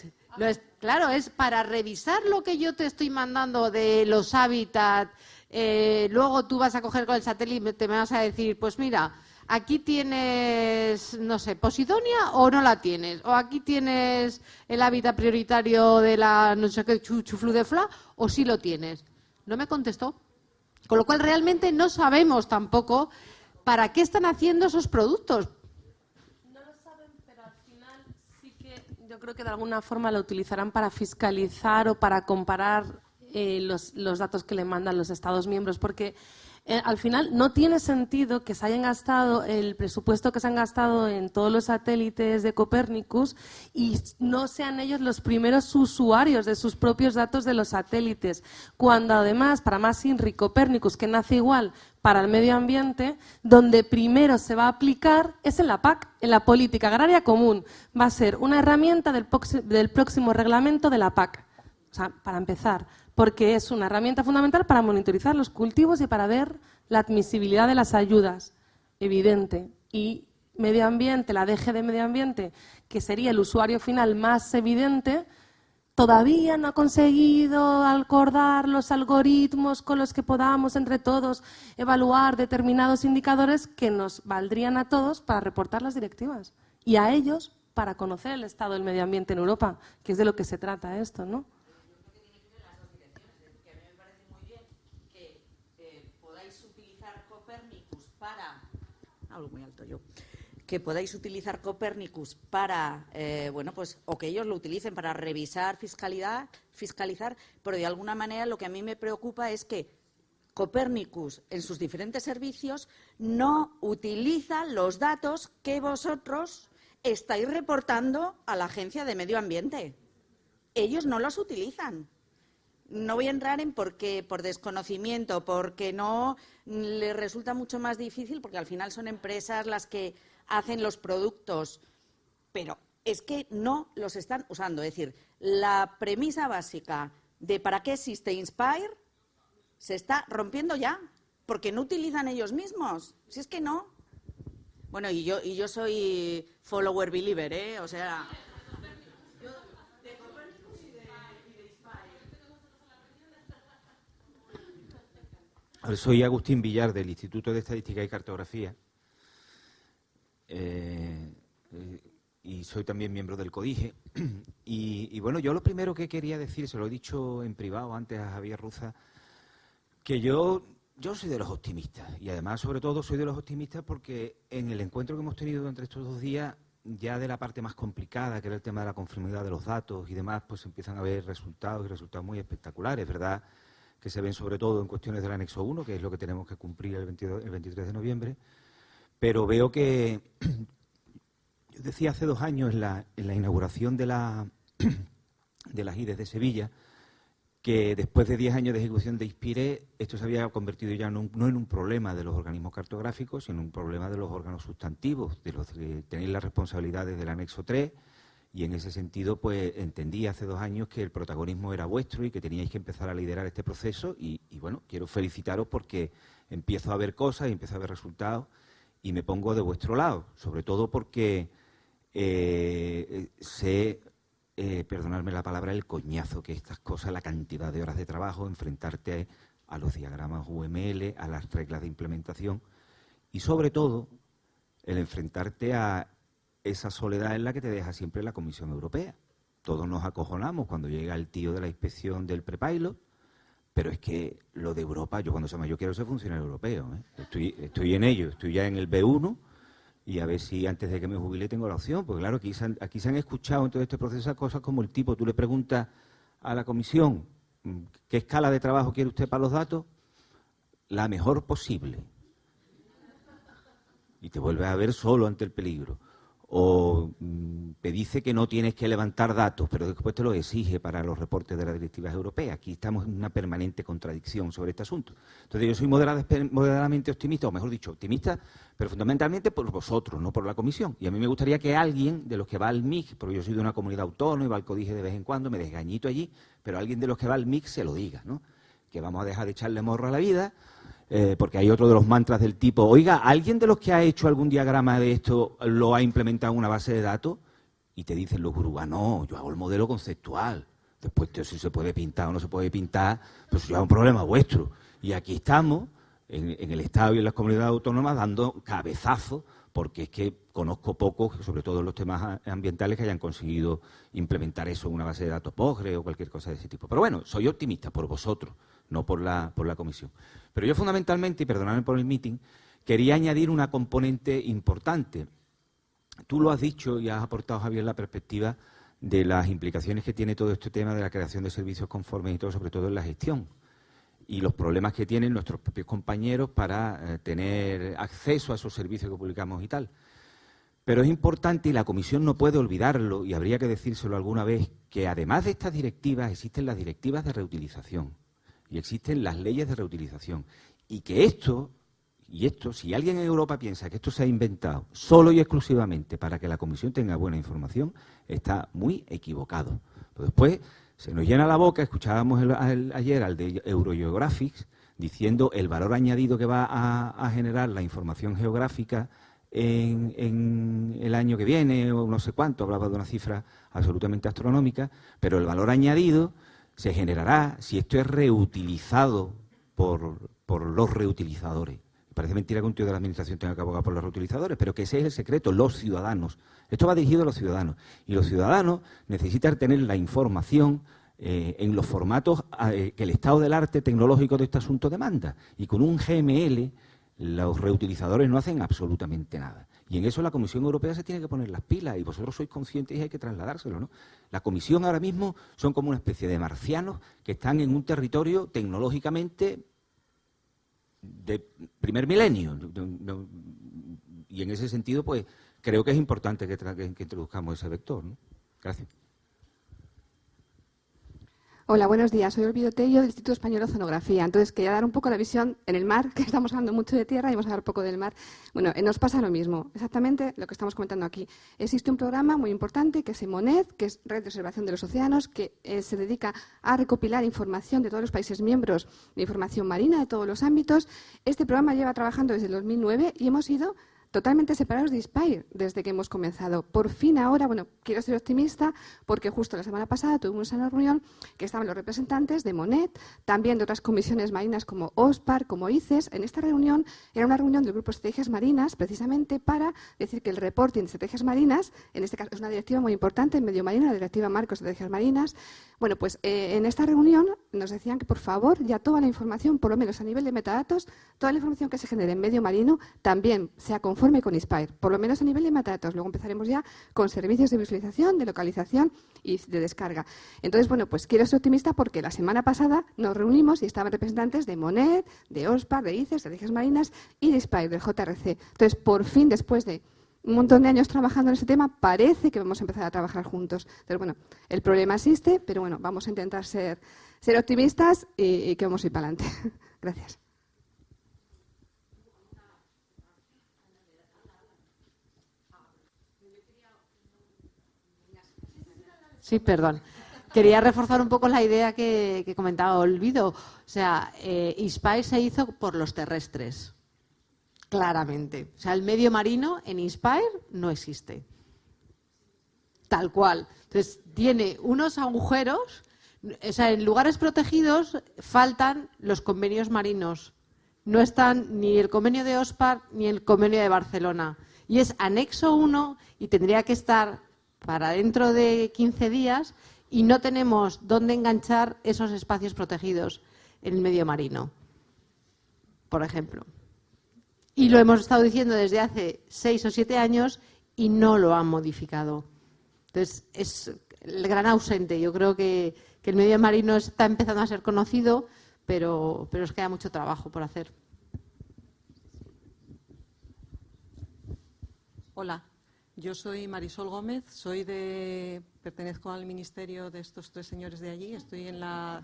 claro, es para revisar lo que yo te estoy mandando de los hábitats. Luego tú vas a coger con el satélite y te vas a decir, pues mira, aquí tienes, no sé, Posidonia o no la tienes. O aquí tienes el hábitat prioritario de la, no sé qué, chuflú de fla, o sí lo tienes. No me contestó. Con lo cual realmente no sabemos tampoco para qué están haciendo esos productos. Yo creo que de alguna forma lo utilizarán para fiscalizar o para comparar los datos que le mandan los Estados miembros, porque al final no tiene sentido que se hayan gastado el presupuesto que se han gastado en todos los satélites de Copernicus y no sean ellos los primeros usuarios de sus propios datos de los satélites, cuando además, para más INRI, Copernicus, que nace igual para el medio ambiente, donde primero se va a aplicar es en la PAC, en la Política Agraria Común. Va a ser una herramienta del próximo reglamento de la PAC, o sea, para empezar, porque es una herramienta fundamental para monitorizar los cultivos y para ver la admisibilidad de las ayudas, evidente. Y medio ambiente, la DG de Medio Ambiente, que sería el usuario final más evidente, todavía no ha conseguido acordar los algoritmos con los que podamos entre todos evaluar determinados indicadores que nos valdrían a todos para reportar las directivas y a ellos para conocer el estado del medio ambiente en Europa, que es de lo que se trata esto, ¿no? Muy alto yo. Que podáis utilizar Copernicus para, bueno, pues, o que ellos lo utilicen para revisar, fiscalizar, pero de alguna manera lo que a mí me preocupa es que Copernicus en sus diferentes servicios no utiliza los datos que vosotros estáis reportando a la Agencia de Medio Ambiente. Ellos no los utilizan. No voy a entrar en por qué, por desconocimiento, porque no les resulta mucho más difícil, porque al final son empresas las que hacen los productos, pero es que no los están usando. Es decir, la premisa básica de para qué existe INSPIRE se está rompiendo ya, porque no utilizan ellos mismos. Si es que no. Bueno, y yo soy follower believer, ¿eh? O sea... Soy Agustín Villar, del Instituto de Estadística y Cartografía, y soy también miembro del CODIGE. Y bueno, yo lo primero que quería decir, se lo he dicho en privado antes a Javier Ruza, que yo soy de los optimistas, y además, sobre todo, soy de los optimistas porque en el encuentro que hemos tenido durante estos 2 días, ya de la parte más complicada, que era el tema de la conformidad de los datos y demás, pues empiezan a haber resultados, y resultados muy espectaculares, ¿verdad?, que se ven sobre todo en cuestiones del anexo 1, que es lo que tenemos que cumplir el 23 de noviembre, pero veo que, yo decía hace 2 años en la inauguración de las IDES de Sevilla, que después de 10 años de ejecución de ISPIRE, esto se había convertido ya no en un problema de los organismos cartográficos, sino en un problema de los órganos sustantivos, de los que tenéis las responsabilidades del anexo 3, y en ese sentido, pues entendí hace 2 años que el protagonismo era vuestro y que teníais que empezar a liderar este proceso, y bueno, quiero felicitaros porque empiezo a ver cosas y empiezo a ver resultados y me pongo de vuestro lado, sobre todo porque sé, perdonadme la palabra, el coñazo que estas cosas, la cantidad de horas de trabajo, enfrentarte a los diagramas UML, a las reglas de implementación y sobre todo el enfrentarte a esa soledad en la que te deja siempre la Comisión Europea. Todos nos acojonamos cuando llega el tío de la inspección del prepilot, pero es que lo de Europa, yo quiero ser funcionario europeo, ¿eh? Estoy en ello, estoy ya en el B1 y a ver si antes de que me jubile tengo la opción, porque claro, aquí se han escuchado en todo este proceso cosas como el tipo, tú le preguntas a la Comisión qué escala de trabajo quiere usted para los datos, la mejor posible, y te vuelves a ver solo ante el peligro. O te dice que no tienes que levantar datos, pero después te lo exige para los reportes de las directivas europeas. Aquí estamos en una permanente contradicción sobre este asunto. Entonces, yo soy moderadamente optimista, o mejor dicho, optimista, pero fundamentalmente por vosotros, no por la Comisión. Y a mí me gustaría que alguien de los que va al MIC, porque yo soy de una comunidad autónoma y va al CODIGE de vez en cuando, me desgañito allí, pero alguien de los que va al MIC se lo diga, ¿no? Que vamos a dejar de echarle morro a la vida, porque hay otro de los mantras del tipo, oiga, ¿alguien de los que ha hecho algún diagrama de esto lo ha implementado en una base de datos? Y te dicen los gurús, no, yo hago el modelo conceptual. Después, si se puede pintar o no se puede pintar, pues ya es un problema vuestro. Y aquí estamos, en el Estado y en las comunidades autónomas, dando cabezazos, porque es que conozco pocos, sobre todo en los temas ambientales, que hayan conseguido implementar eso en una base de datos Postgre o cualquier cosa de ese tipo. Pero bueno, soy optimista por vosotros, no por la Comisión. Pero yo fundamentalmente, y perdonadme por el meeting, quería añadir una componente importante. Tú lo has dicho y has aportado, Javier, la perspectiva de las implicaciones que tiene todo este tema de la creación de servicios conformes y todo, sobre todo en la gestión, y los problemas que tienen nuestros propios compañeros para tener acceso a esos servicios que publicamos y tal. Pero es importante, y la Comisión no puede olvidarlo, y habría que decírselo alguna vez, que además de estas directivas existen las directivas de reutilización y existen las leyes de reutilización. Y que esto, si alguien en Europa piensa que esto se ha inventado solo y exclusivamente para que la Comisión tenga buena información, está muy equivocado. Pues después se nos llena la boca, escuchábamos ayer al de Eurogeographics diciendo el valor añadido que va a generar la información geográfica en el año que viene, o no sé cuánto, hablaba de una cifra absolutamente astronómica, pero el valor añadido se generará si esto es reutilizado por los reutilizadores. Parece mentira que un tío de la Administración tenga que abogar por los reutilizadores, pero que ese es el secreto, los ciudadanos. Esto va dirigido a los ciudadanos. Y los ciudadanos necesitan tener la información en los formatos que el estado del arte tecnológico de este asunto demanda. Y con un GML los reutilizadores no hacen absolutamente nada. Y en eso la Comisión Europea se tiene que poner las pilas, y vosotros sois conscientes y hay que trasladárselo, ¿no? La Comisión ahora mismo son como una especie de marcianos que están en un territorio tecnológicamente de primer milenio. Y en ese sentido, pues, creo que es importante que introduzcamos ese vector, ¿no? Gracias. Hola, buenos días. Soy Olvido Tello, del Instituto Español de Oceanografía. Entonces, quería dar un poco la visión en el mar, que estamos hablando mucho de tierra y vamos a hablar un poco del mar. Bueno, nos pasa lo mismo, exactamente lo que estamos comentando aquí. Existe un programa muy importante que es EMONED, que es Red de Observación de los Océanos, que se dedica a recopilar información de todos los países miembros de información marina de todos los ámbitos. Este programa lleva trabajando desde el 2009 y hemos ido totalmente separados de Inspire desde que hemos comenzado. Por fin ahora, bueno, quiero ser optimista porque justo la semana pasada tuvimos una reunión que estaban los representantes de Monet, también de otras comisiones marinas como OSPAR, como ICES. En esta reunión era una reunión del Grupo de Estrategias Marinas precisamente para decir que el reporting de estrategias marinas, en este caso es una directiva muy importante en medio marino, la Directiva Marco de Estrategias Marinas. Bueno, pues en esta reunión nos decían que por favor ya toda la información, por lo menos a nivel de metadatos, toda la información que se genere en medio marino también sea conforme con Inspire, por lo menos a nivel de metadatos. Luego empezaremos ya con servicios de visualización, de localización y de descarga. Entonces, bueno, pues quiero ser optimista porque la semana pasada nos reunimos y estaban representantes de Monet, de OSPAR, de ICES, Estrategias Marinas y de Inspire, del JRC. Entonces, por fin, después de un montón de años trabajando en ese tema, parece que vamos a empezar a trabajar juntos. Entonces, bueno, el problema existe, pero bueno, vamos a intentar ser optimistas y que vamos a ir para adelante. Gracias. Sí, perdón. Quería reforzar un poco la idea que comentaba Olvido. O sea, Inspire se hizo por los terrestres, claramente. O sea, el medio marino en Inspire no existe. Tal cual. Entonces, tiene unos agujeros. O sea, en lugares protegidos faltan los convenios marinos. No están ni el convenio de OSPAR ni el convenio de Barcelona. Y es anexo 1 y tendría que estar para dentro de 15 días y no tenemos dónde enganchar esos espacios protegidos en el medio marino, por ejemplo. Y lo hemos estado diciendo desde hace 6 o 7 años y no lo han modificado. Entonces, es el gran ausente. Yo creo que el medio marino está empezando a ser conocido, pero os queda mucho trabajo por hacer. Hola. Yo soy Marisol Gómez, pertenezco al ministerio de estos 3 señores de allí, estoy en la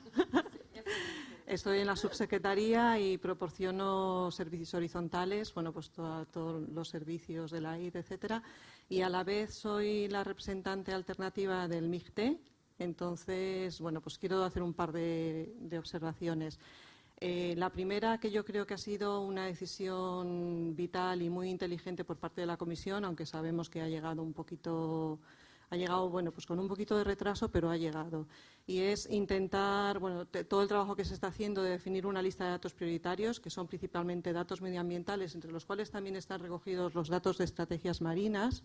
subsecretaría y proporciono servicios horizontales, bueno, pues todos los servicios de la AID, etcétera, y a la vez soy la representante alternativa del MIGT. Entonces, bueno, pues quiero hacer un par de observaciones. La primera, que yo creo que ha sido una decisión vital y muy inteligente por parte de la Comisión, aunque sabemos que ha llegado bueno, pues con un poquito de retraso, pero ha llegado. Y es intentar, bueno, todo el trabajo que se está haciendo de definir una lista de datos prioritarios, que son principalmente datos medioambientales, entre los cuales también están recogidos los datos de estrategias marinas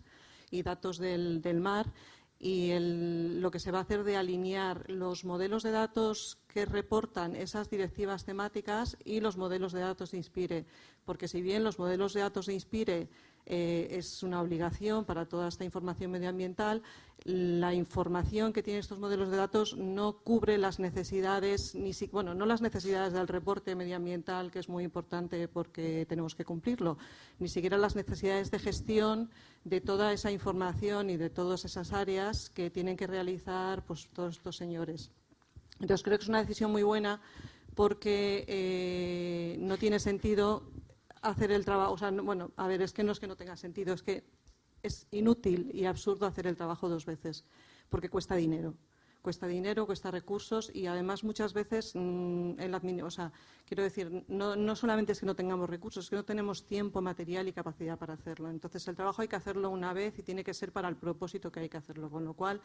y datos del mar. Y lo que se va a hacer de alinear los modelos de datos que reportan esas directivas temáticas y los modelos de datos de Inspire. Porque si bien los modelos de datos de Inspire es una obligación para toda esta información medioambiental, la información que tienen estos modelos de datos no cubre las necesidades, no las necesidades del reporte medioambiental, que es muy importante porque tenemos que cumplirlo, ni siquiera las necesidades de gestión de toda esa información y de todas esas áreas que tienen que realizar pues, todos estos señores. Entonces, creo que es una decisión muy buena porque no tiene sentido hacer el trabajo. O sea, bueno, a ver, es que no tenga sentido, es que es inútil y absurdo hacer el trabajo 2 veces, porque cuesta dinero. Cuesta recursos y además muchas veces quiero decir, no solamente es que no tengamos recursos, es que no tenemos tiempo, material y capacidad para hacerlo. Entonces el trabajo hay que hacerlo una vez y tiene que ser para el propósito que hay que hacerlo. Con lo cual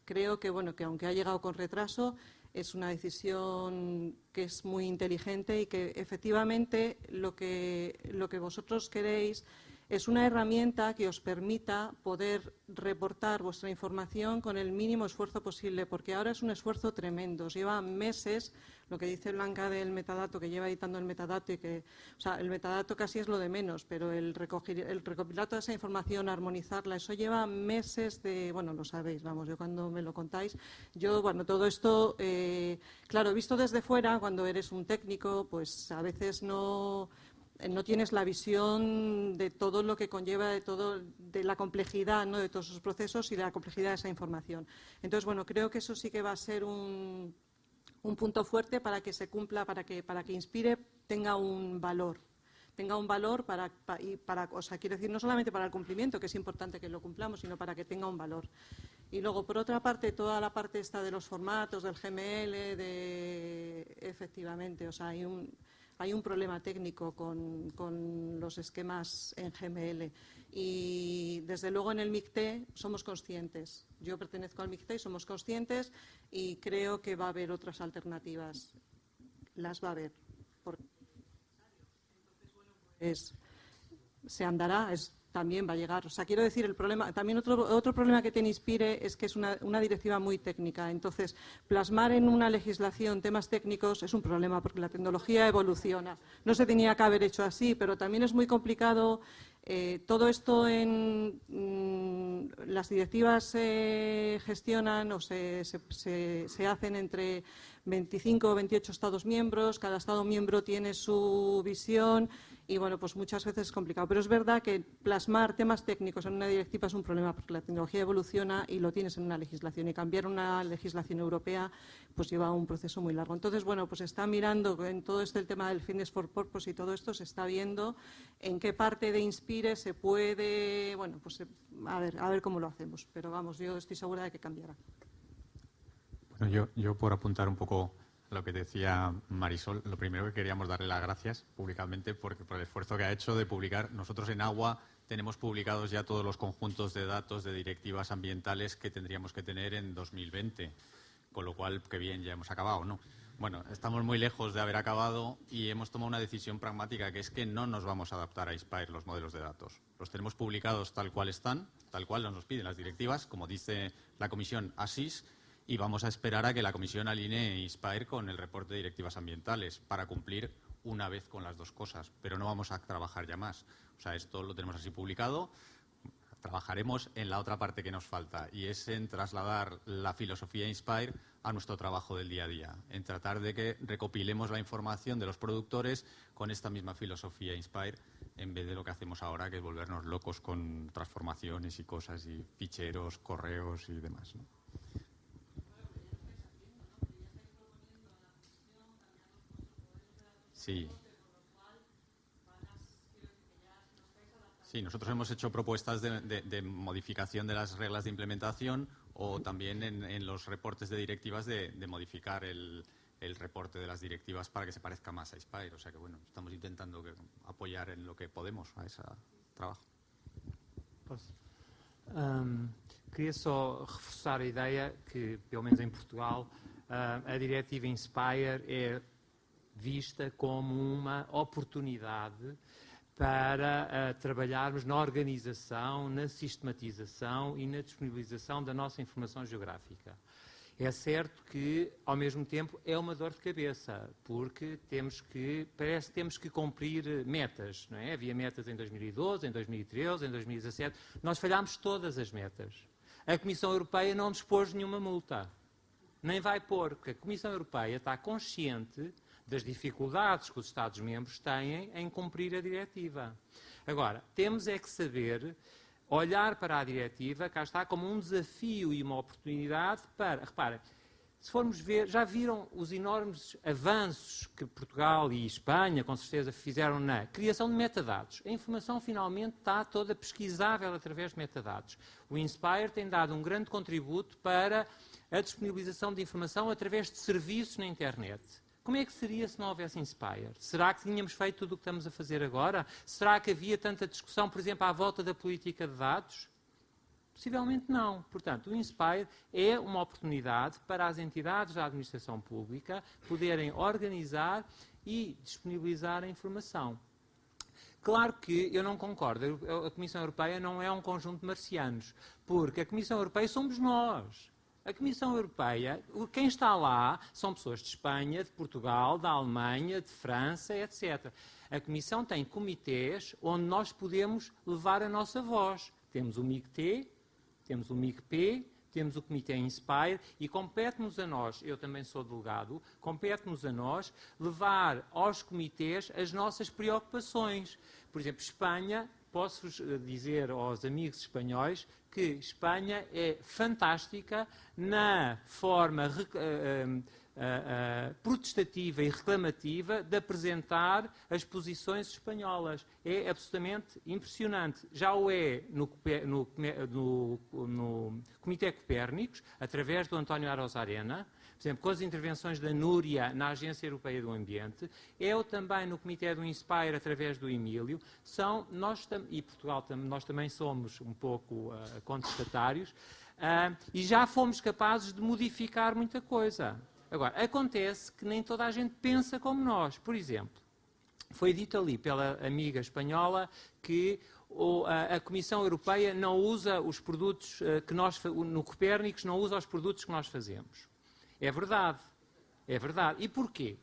creo que bueno, que aunque ha llegado con retraso, es una decisión que es muy inteligente y que efectivamente lo que vosotros queréis es una herramienta que os permita poder reportar vuestra información con el mínimo esfuerzo posible, porque ahora es un esfuerzo tremendo. Os lleva meses, lo que dice Blanca del metadato, que lleva editando el metadato y que, o sea, el metadato casi es lo de menos, pero el recopilar toda esa información, armonizarla, eso lleva meses de, bueno, lo sabéis, vamos, yo cuando me lo contáis, bueno, todo esto, claro, visto desde fuera, cuando eres un técnico, pues a veces no tienes la visión de todo lo que conlleva, de la complejidad, ¿no?, de todos esos procesos y de la complejidad de esa información. Entonces, bueno, creo que eso sí que va a ser un punto fuerte para que se cumpla, para que Inspire tenga un valor. O sea, quiero decir, no solamente para el cumplimiento, que es importante que lo cumplamos, sino para que tenga un valor. Y luego, por otra parte, toda la parte esta de los formatos, del GML, efectivamente, o sea, hay un problema técnico con los esquemas en GML y desde luego en el MICTE somos conscientes. Yo pertenezco al MICTE y somos conscientes y creo que va a haber otras alternativas. Las va a haber. Se andará, también va a llegar. O sea, quiero decir, el problema, también otro problema que tiene Inspire es que es una directiva muy técnica. Entonces, plasmar en una legislación temas técnicos es un problema porque la tecnología evoluciona. No se tenía que haber hecho así, pero también es muy complicado. Todo esto las directivas se gestionan o se hacen entre 25 o 28 Estados miembros. Cada Estado miembro tiene su visión. Y bueno, pues muchas veces es complicado. Pero es verdad que plasmar temas técnicos en una directiva es un problema porque la tecnología evoluciona y lo tienes en una legislación. Y cambiar una legislación europea pues lleva un proceso muy largo. Entonces, bueno, pues se está mirando en todo el tema del Fitness for Purpose y todo esto, se está viendo en qué parte de Inspire se puede, bueno, pues a ver cómo lo hacemos. Pero vamos, yo estoy segura de que cambiará. Bueno, yo por apuntar un poco lo que decía Marisol, lo primero que queríamos darle las gracias públicamente por el esfuerzo que ha hecho de publicar. Nosotros en Agua tenemos publicados ya todos los conjuntos de datos de directivas ambientales que tendríamos que tener en 2020, con lo cual, qué bien, ya hemos acabado, ¿no? Bueno, estamos muy lejos de haber acabado y hemos tomado una decisión pragmática, que es que no nos vamos a adaptar a Inspire los modelos de datos. Los tenemos publicados tal cual están, tal cual nos piden las directivas, como dice la Comisión ASIS, y vamos a esperar a que la Comisión alinee Inspire con el reporte de directivas ambientales para cumplir una vez con las dos cosas, pero no vamos a trabajar ya más. O sea, esto lo tenemos así publicado. Trabajaremos en la otra parte que nos falta y es en trasladar la filosofía Inspire a nuestro trabajo del día a día, en tratar de que recopilemos la información de los productores con esta misma filosofía Inspire en vez de lo que hacemos ahora, que es volvernos locos con transformaciones y cosas y ficheros, correos y demás, ¿no? Sí. Sí, nosotros hemos hecho propuestas de modificación de las reglas de implementación o también en los reportes de directivas de modificar el reporte de las directivas para que se parezca más a Inspire. O sea que, bueno, estamos intentando apoyar en lo que podemos a ese trabajo. Queria só reforçar a ideia que, pelo menos em Portugal, a diretiva Inspire é vista como uma oportunidade para trabalharmos na organização, na sistematização e na disponibilização da nossa informação geográfica. É certo que, ao mesmo tempo, é uma dor de cabeça, porque parece que temos que cumprir metas, não é? Havia metas em 2012, em 2013, em 2017. Nós falhámos todas as metas. A Comissão Europeia não nos pôs nenhuma multa. Nem vai pôr, porque a Comissão Europeia está consciente das dificuldades que os Estados-membros têm em cumprir a diretiva. Agora, temos é que saber olhar para a diretiva, cá está, como um desafio e uma oportunidade para... Reparem, se formos ver, já viram os enormes avanços que Portugal e Espanha, com certeza, fizeram na criação de metadados. A informação, finalmente, está toda pesquisável através de metadados. O Inspire tem dado um grande contributo para a disponibilização de informação através de serviços na internet. Como é que seria se não houvesse Inspire? Será que tínhamos feito tudo o que estamos a fazer agora? Será que havia tanta discussão, por exemplo, à volta da política de dados? Possivelmente não. Portanto, o Inspire é uma oportunidade para as entidades da administração pública poderem organizar e disponibilizar a informação. Claro que eu não concordo. A Comissão Europeia não é um conjunto de marcianos, porque a Comissão Europeia somos nós. A Comissão Europeia, quem está lá são pessoas de Espanha, de Portugal, da Alemanha, de França, etc. A Comissão tem comitês onde nós podemos levar a nossa voz. Temos o MICT, temos o MICP, temos o Comitê Inspire e compete-nos a nós, eu também sou delegado, compete-nos a nós levar aos comitês as nossas preocupações. Por exemplo, Espanha, posso-vos dizer aos amigos espanhóis que Espanha é fantástica na forma protestativa e reclamativa de apresentar as posições espanholas. É absolutamente impressionante. Já o é no Comitê Copérnicos, através do António Arozarena, por exemplo, com as intervenções da Núria na Agência Europeia do Ambiente, eu também no Comitê do Inspire, através do Emílio, e Portugal, nós também somos um pouco contestatários, e já fomos capazes de modificar muita coisa. Agora, acontece que nem toda a gente pensa como nós. Por exemplo, foi dito ali pela amiga espanhola que a Comissão Europeia não usa os produtos que nós, no Copérnicos, não usa os produtos que nós fazemos. É verdade. É verdade. E porquê?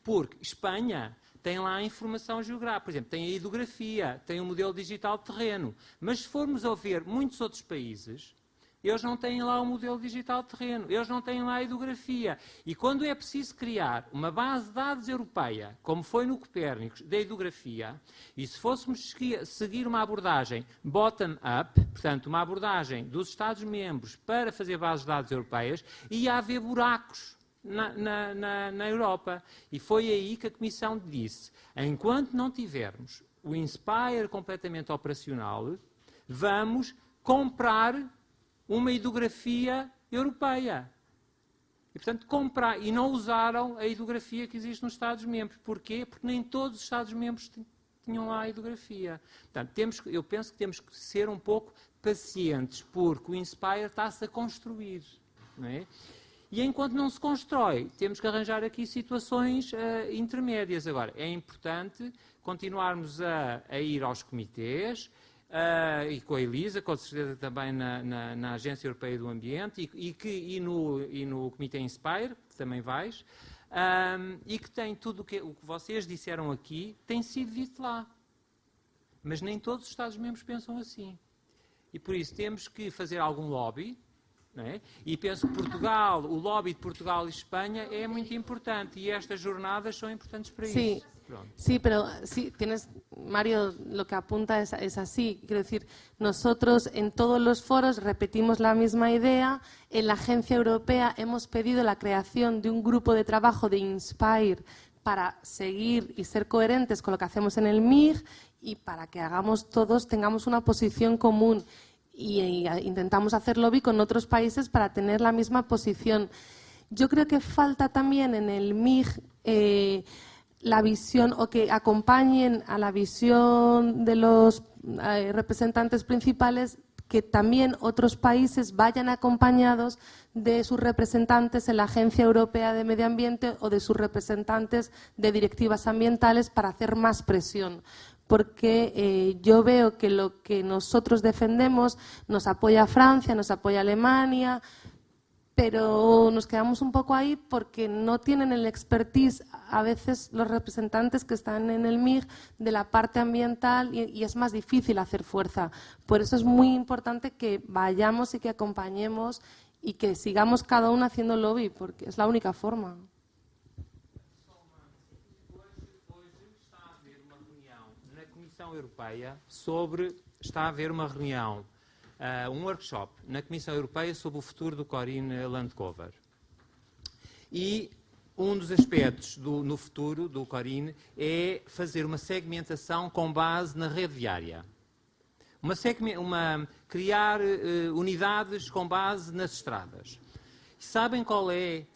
Porque Espanha tem lá a informação geográfica. Por exemplo, tem a hidrografia, tem o modelo digital de terreno. Mas se formos a ver muitos outros países, eles não têm lá o modelo digital de terreno, eles não têm lá a hidrografia. E quando é preciso criar uma base de dados europeia, como foi no Copérnicos, da hidrografia, e se fôssemos seguir uma abordagem bottom-up, portanto, uma abordagem dos Estados-membros para fazer bases de dados europeias, ia haver buracos na Europa. E foi aí que a Comissão disse, enquanto não tivermos o Inspire completamente operacional, vamos comprar uma hidrografia europeia. E, portanto, e não usaram a hidrografia que existe nos Estados-membros. Porquê? Porque nem todos os Estados-membros tinham lá a hidrografia. Portanto, eu penso que temos que ser um pouco pacientes, porque o Inspire está-se a construir. Não é? E enquanto não se constrói, temos que arranjar aqui situações intermédias. Agora, é importante continuarmos a ir aos comitês, e com a Elisa, com certeza também na Agência Europeia do Ambiente e no Comitê Inspire, que também vais, e que tem tudo o que vocês disseram aqui, tem sido dito lá. Mas nem todos os Estados-membros pensam assim. E por isso temos que fazer algum lobby, não é? E penso que o lobby de Portugal e Espanha é muito importante e estas jornadas são importantes para isso. Sí, pero sí, Mario, lo que apunta es así. Quiero decir, nosotros en todos los foros repetimos la misma idea. En la Agencia Europea hemos pedido la creación de un grupo de trabajo de Inspire para seguir y ser coherentes con lo que hacemos en el MIG y para que tengamos una posición común. Y intentamos hacer lobby con otros países para tener la misma posición. Yo creo que falta también en el MIG la visión, o que acompañen a la visión de los representantes principales, que también otros países vayan acompañados de sus representantes en la Agencia Europea de Medio Ambiente o de sus representantes de directivas ambientales para hacer más presión. Porque yo veo que lo que nosotros defendemos nos apoya Francia, nos apoya Alemania, pero nos quedamos un poco ahí porque no tienen el expertise a veces los representantes que están en el MIG de la parte ambiental y es más difícil hacer fuerza. Por eso es muy importante que vayamos y que acompañemos y que sigamos cada uno haciendo lobby, porque es la única forma. Europeia está a haver uma reunião, um workshop na Comissão Europeia sobre o futuro do Corinne Landcover. E um dos aspectos no futuro do Corinne é fazer uma segmentação com base na rede viária. Criar unidades com base nas estradas. E sabem qual é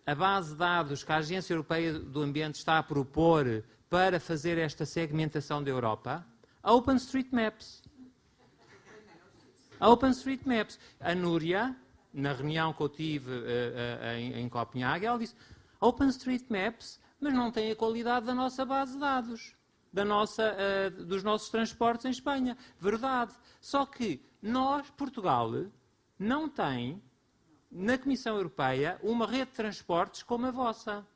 a base de dados que a Agência Europeia do Ambiente está a propor para fazer esta segmentação da Europa? A OpenStreetMaps. A OpenStreetMaps. A Núria, na reunião que eu tive em Copenhague, ela disse OpenStreetMaps, mas não tem a qualidade da nossa base de dados, dos nossos transportes em Espanha. Verdade. Só que nós, Portugal, não tem, na Comissão Europeia, uma rede de transportes como a vossa.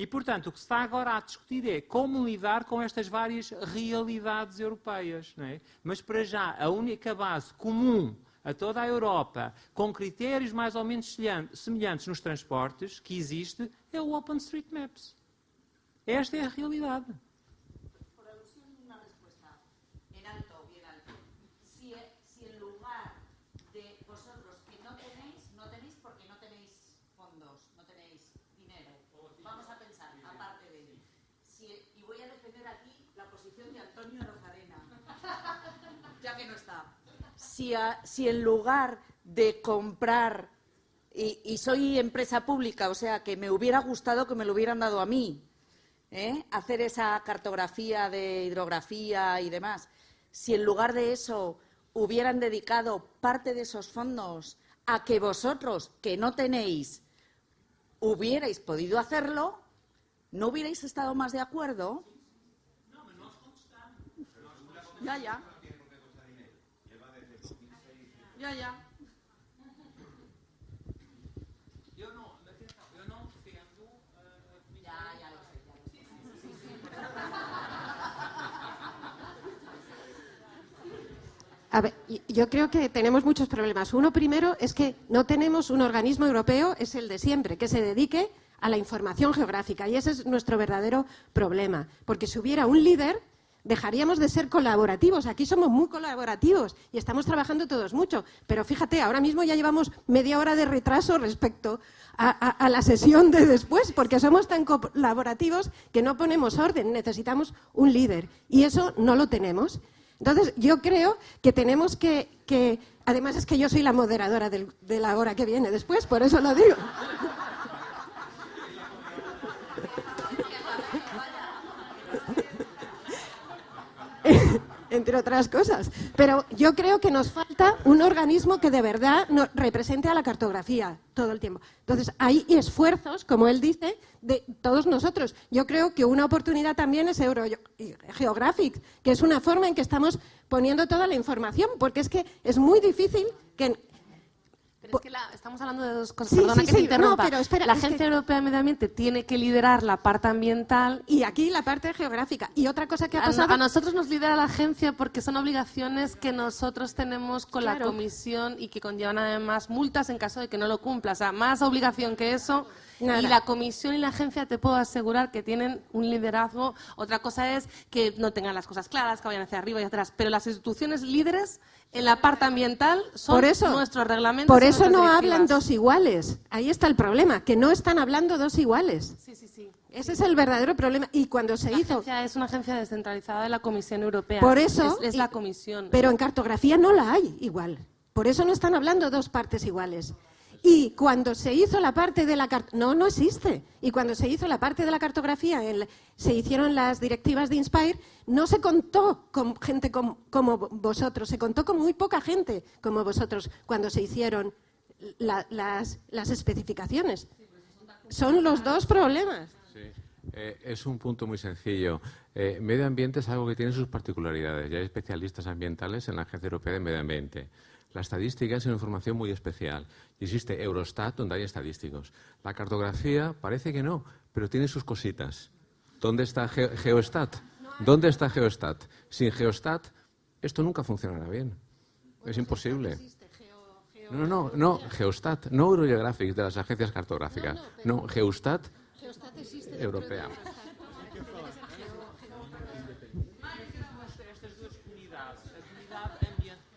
E, portanto, o que se está agora a discutir é como lidar com estas várias realidades europeias. Não é? Mas, para já, a única base comum a toda a Europa, com critérios mais ou menos semelhantes nos transportes, que existe, é o OpenStreetMaps. Esta é a realidade. Por alusión, una respuesta en alto, bien alto. Si en lugar de vosotros que no tenéis porque no tenéis fondos, si en lugar de comprar, y soy empresa pública, o sea, que me hubiera gustado que me lo hubieran dado a mí, hacer esa cartografía de hidrografía y demás, si en lugar de eso hubieran dedicado parte de esos fondos a que vosotros, que no tenéis, hubierais podido hacerlo, ¿no hubierais estado más de acuerdo? Ya. Ya. Eu não defendo Ya lo sé. A ver, yo creo que tenemos muchos problemas. Uno primero es que no tenemos un organismo europeo, es el de siempre, que se dedique a la información geográfica. Y ese es nuestro verdadero problema. Porque si hubiera un líder, dejaríamos de ser colaborativos. Aquí somos muy colaborativos y estamos trabajando todos mucho. Pero fíjate, ahora mismo ya llevamos media hora de retraso respecto a la sesión de después, porque somos tan colaborativos que no ponemos orden. Necesitamos un líder. Y eso no lo tenemos. Entonces, yo creo que tenemos que además es que yo soy la moderadora de la hora que viene después, por eso lo digo. Entre otras cosas. Pero yo creo que nos falta un organismo que de verdad represente a la cartografía todo el tiempo. Entonces, hay esfuerzos, como él dice, de todos nosotros. Yo creo que una oportunidad también es Geographic, que es una forma en que estamos poniendo toda la información, porque es que es muy difícil que... Pero es que estamos hablando de dos cosas. Perdona que te interrumpa. No, pero espera, la Agencia Europea de Medio Ambiente tiene que liderar la parte ambiental. Y aquí la parte geográfica. Y otra cosa que ha pasado... A nosotros nos lidera la agencia porque son obligaciones que nosotros tenemos con la Comisión y que conllevan además multas en caso de que no lo cumpla. O sea, más obligación que eso. Nada. Y la Comisión y la agencia te puedo asegurar que tienen un liderazgo. Otra cosa es que no tengan las cosas claras, que vayan hacia arriba y atrás. Pero las instituciones líderes en la parte ambiental son nuestros reglamentos. Por eso no hablan dos iguales. Ahí está el problema, que no están hablando dos iguales. Sí. Ese es el verdadero problema. Y cuando se hizo... Agencia es una agencia descentralizada de la Comisión Europea. Por eso... Es la Comisión. Pero en cartografía no la hay igual. Por eso no están hablando dos partes iguales. Y cuando se hizo la parte de la no existe. Y cuando se hizo la parte de la cartografía, se hicieron las directivas de Inspire, no se contó con gente como vosotros, se contó con muy poca gente como vosotros cuando se hicieron las especificaciones. Son los dos problemas. Sí. Es un punto muy sencillo. Medio ambiente es algo que tiene sus particularidades. Ya hay especialistas ambientales en la Agencia Europea de Medio Ambiente. La estadística es una información muy especial. Y existe Eurostat, donde hay estadísticos. La cartografía parece que no, pero tiene sus cositas. ¿Dónde está Geostat? ¿Dónde está Geostat? Sin Geostat, esto nunca funcionará bien. Es imposible. No, Geostat, no Eurogeographic de las agencias cartográficas. No, Geostat europea.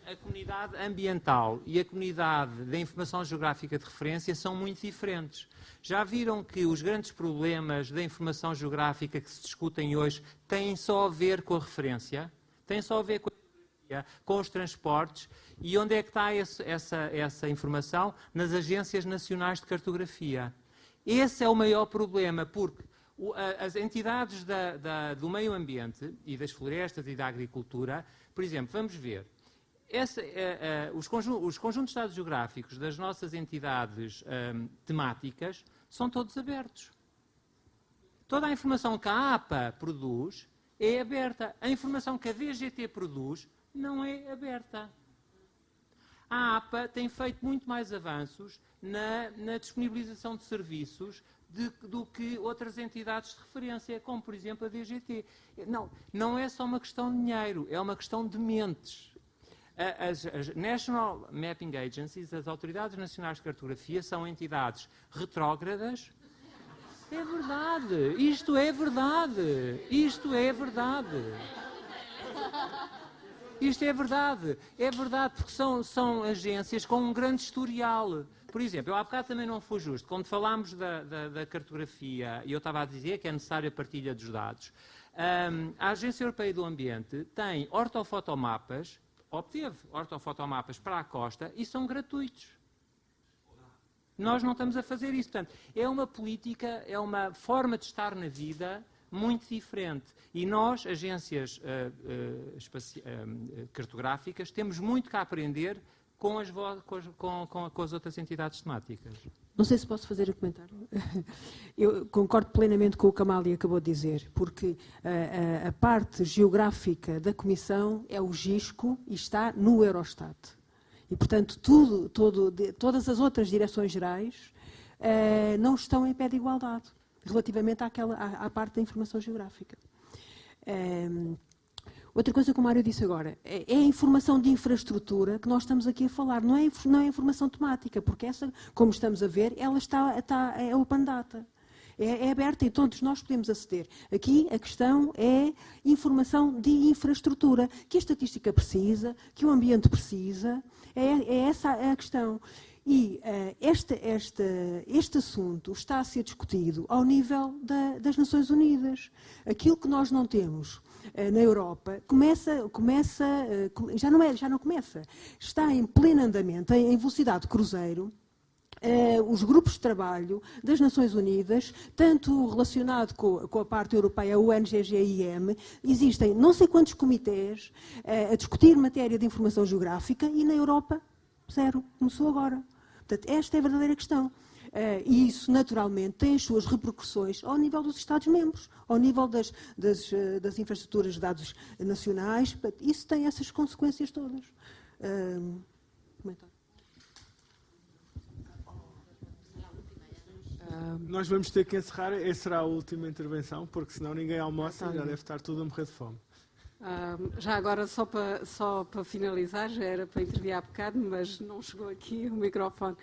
A comunidade ambiental e a comunidade da informação geográfica de referência são muito diferentes. Já viram que os grandes problemas da informação geográfica que se discutem hoje têm só a ver com a referência, têm só a ver com a geografia, com os transportes. E onde é que está essa informação? Nas agências nacionais de cartografia. Esse é o maior problema, porque as entidades do meio ambiente e das florestas e da agricultura, por exemplo, vamos ver, os conjuntos de dados geográficos das nossas entidades temáticas são todos abertos. Toda a informação que a APA produz é aberta. A informação que a DGT produz não é aberta. A APA tem feito muito mais avanços na disponibilização de serviços do que outras entidades de referência, como, por exemplo, a DGT. Não é só uma questão de dinheiro, é uma questão de mentes. As National Mapping Agencies, as Autoridades Nacionais de Cartografia, são entidades retrógradas. É verdade. Isto é verdade. Isto é verdade. Isto é verdade. É verdade, porque são agências com um grande historial. Por exemplo, eu há bocado também não fui justo. Quando falámos da cartografia, e eu estava a dizer que é necessária a partilha dos dados, a Agência Europeia do Ambiente tem ortofotomapas obteve ortofotomapas para a costa e são gratuitos. Nós não estamos a fazer isso. Portanto, é uma política, é uma forma de estar na vida muito diferente. E nós, agências cartográficas, temos muito que aprender com as outras entidades temáticas. Não sei se posso fazer um comentário. Eu concordo plenamente com o que a Amália acabou de dizer, porque a parte geográfica da Comissão é o GISCO e está no Eurostat. E, portanto, todas as outras direções gerais não estão em pé de igualdade relativamente à parte da informação geográfica. Outra coisa que o Mário disse agora, é a informação de infraestrutura que nós estamos aqui a falar, não é informação temática, porque essa, como estamos a ver, ela é open data, é aberta e todos nós podemos aceder. Aqui a questão é informação de infraestrutura, que a estatística precisa, que o ambiente precisa, é essa a questão. E este assunto está a ser discutido ao nível das Nações Unidas. Aquilo que nós não temos na Europa já não começa. Está em pleno andamento, em velocidade de cruzeiro. Os grupos de trabalho das Nações Unidas, tanto relacionado com a parte europeia, o UNGGIM, existem não sei quantos comitês a discutir matéria de informação geográfica e na Europa, zero. Começou agora. Portanto, esta é a verdadeira questão. E isso, naturalmente, tem as suas repercussões ao nível dos Estados-membros, ao nível das infraestruturas de dados nacionais. Isso tem essas consequências todas. Comentário. Nós vamos ter que encerrar. Essa será a última intervenção, porque senão ninguém almoça e já deve estar tudo a morrer de fome. Já agora, só para finalizar, já era para intervir há bocado, mas não chegou aqui o microfone.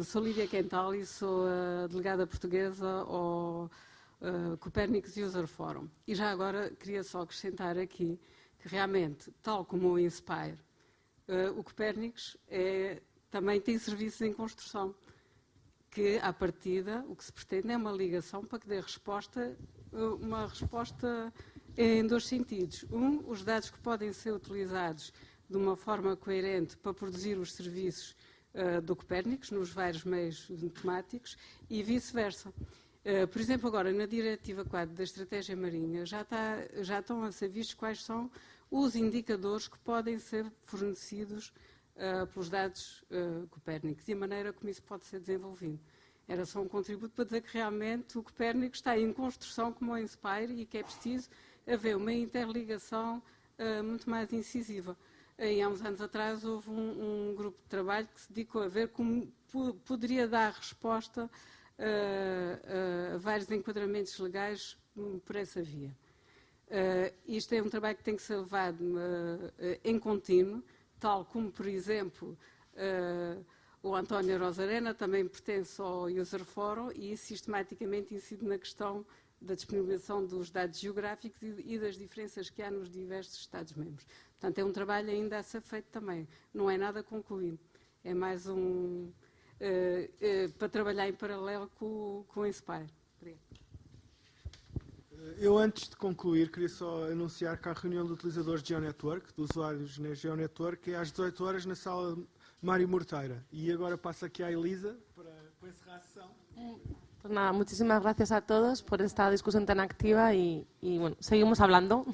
Sou Lídia Quental e sou a delegada portuguesa ao Copernicus User Forum. E já agora queria só acrescentar aqui que realmente, tal como o Inspire, o Copernicus também tem serviços em construção, que à partida o que se pretende é uma ligação para que dê uma resposta em dois sentidos. Os dados que podem ser utilizados de uma forma coerente para produzir os serviços do Copernicus nos vários meios temáticos e vice-versa. Por exemplo, agora na Diretiva 4 da Estratégia Marinha já estão a ser vistos quais são os indicadores que podem ser fornecidos pelos dados Copernicus e a maneira como isso pode ser desenvolvido. Era só um contributo para dizer que realmente o Copernicus está em construção como o Inspire e que é preciso haver uma interligação muito mais incisiva. Há uns anos atrás houve um grupo de trabalho que se dedicou a ver como poderia dar resposta a vários enquadramentos legais por essa via. Isto é um trabalho que tem que ser levado em contínuo, tal como, por exemplo, o António Rosarena também pertence ao User Forum e sistematicamente incide na questão da disponibilização dos dados geográficos e das diferenças que há nos diversos Estados-membros. Portanto, é um trabalho ainda a ser feito também. Não é nada concluído. É mais para trabalhar em paralelo com o Inspire. Eu, antes de concluir, queria só anunciar que há a reunião de utilizadores de GeoNetwork, de usuários na GeoNetwork, é às 18 horas na sala Mário Morteira. E agora passo aqui à Elisa para encerrar a sessão. Pues nada, muchísimas gracias a todos por esta discusión tan activa y bueno, seguimos hablando.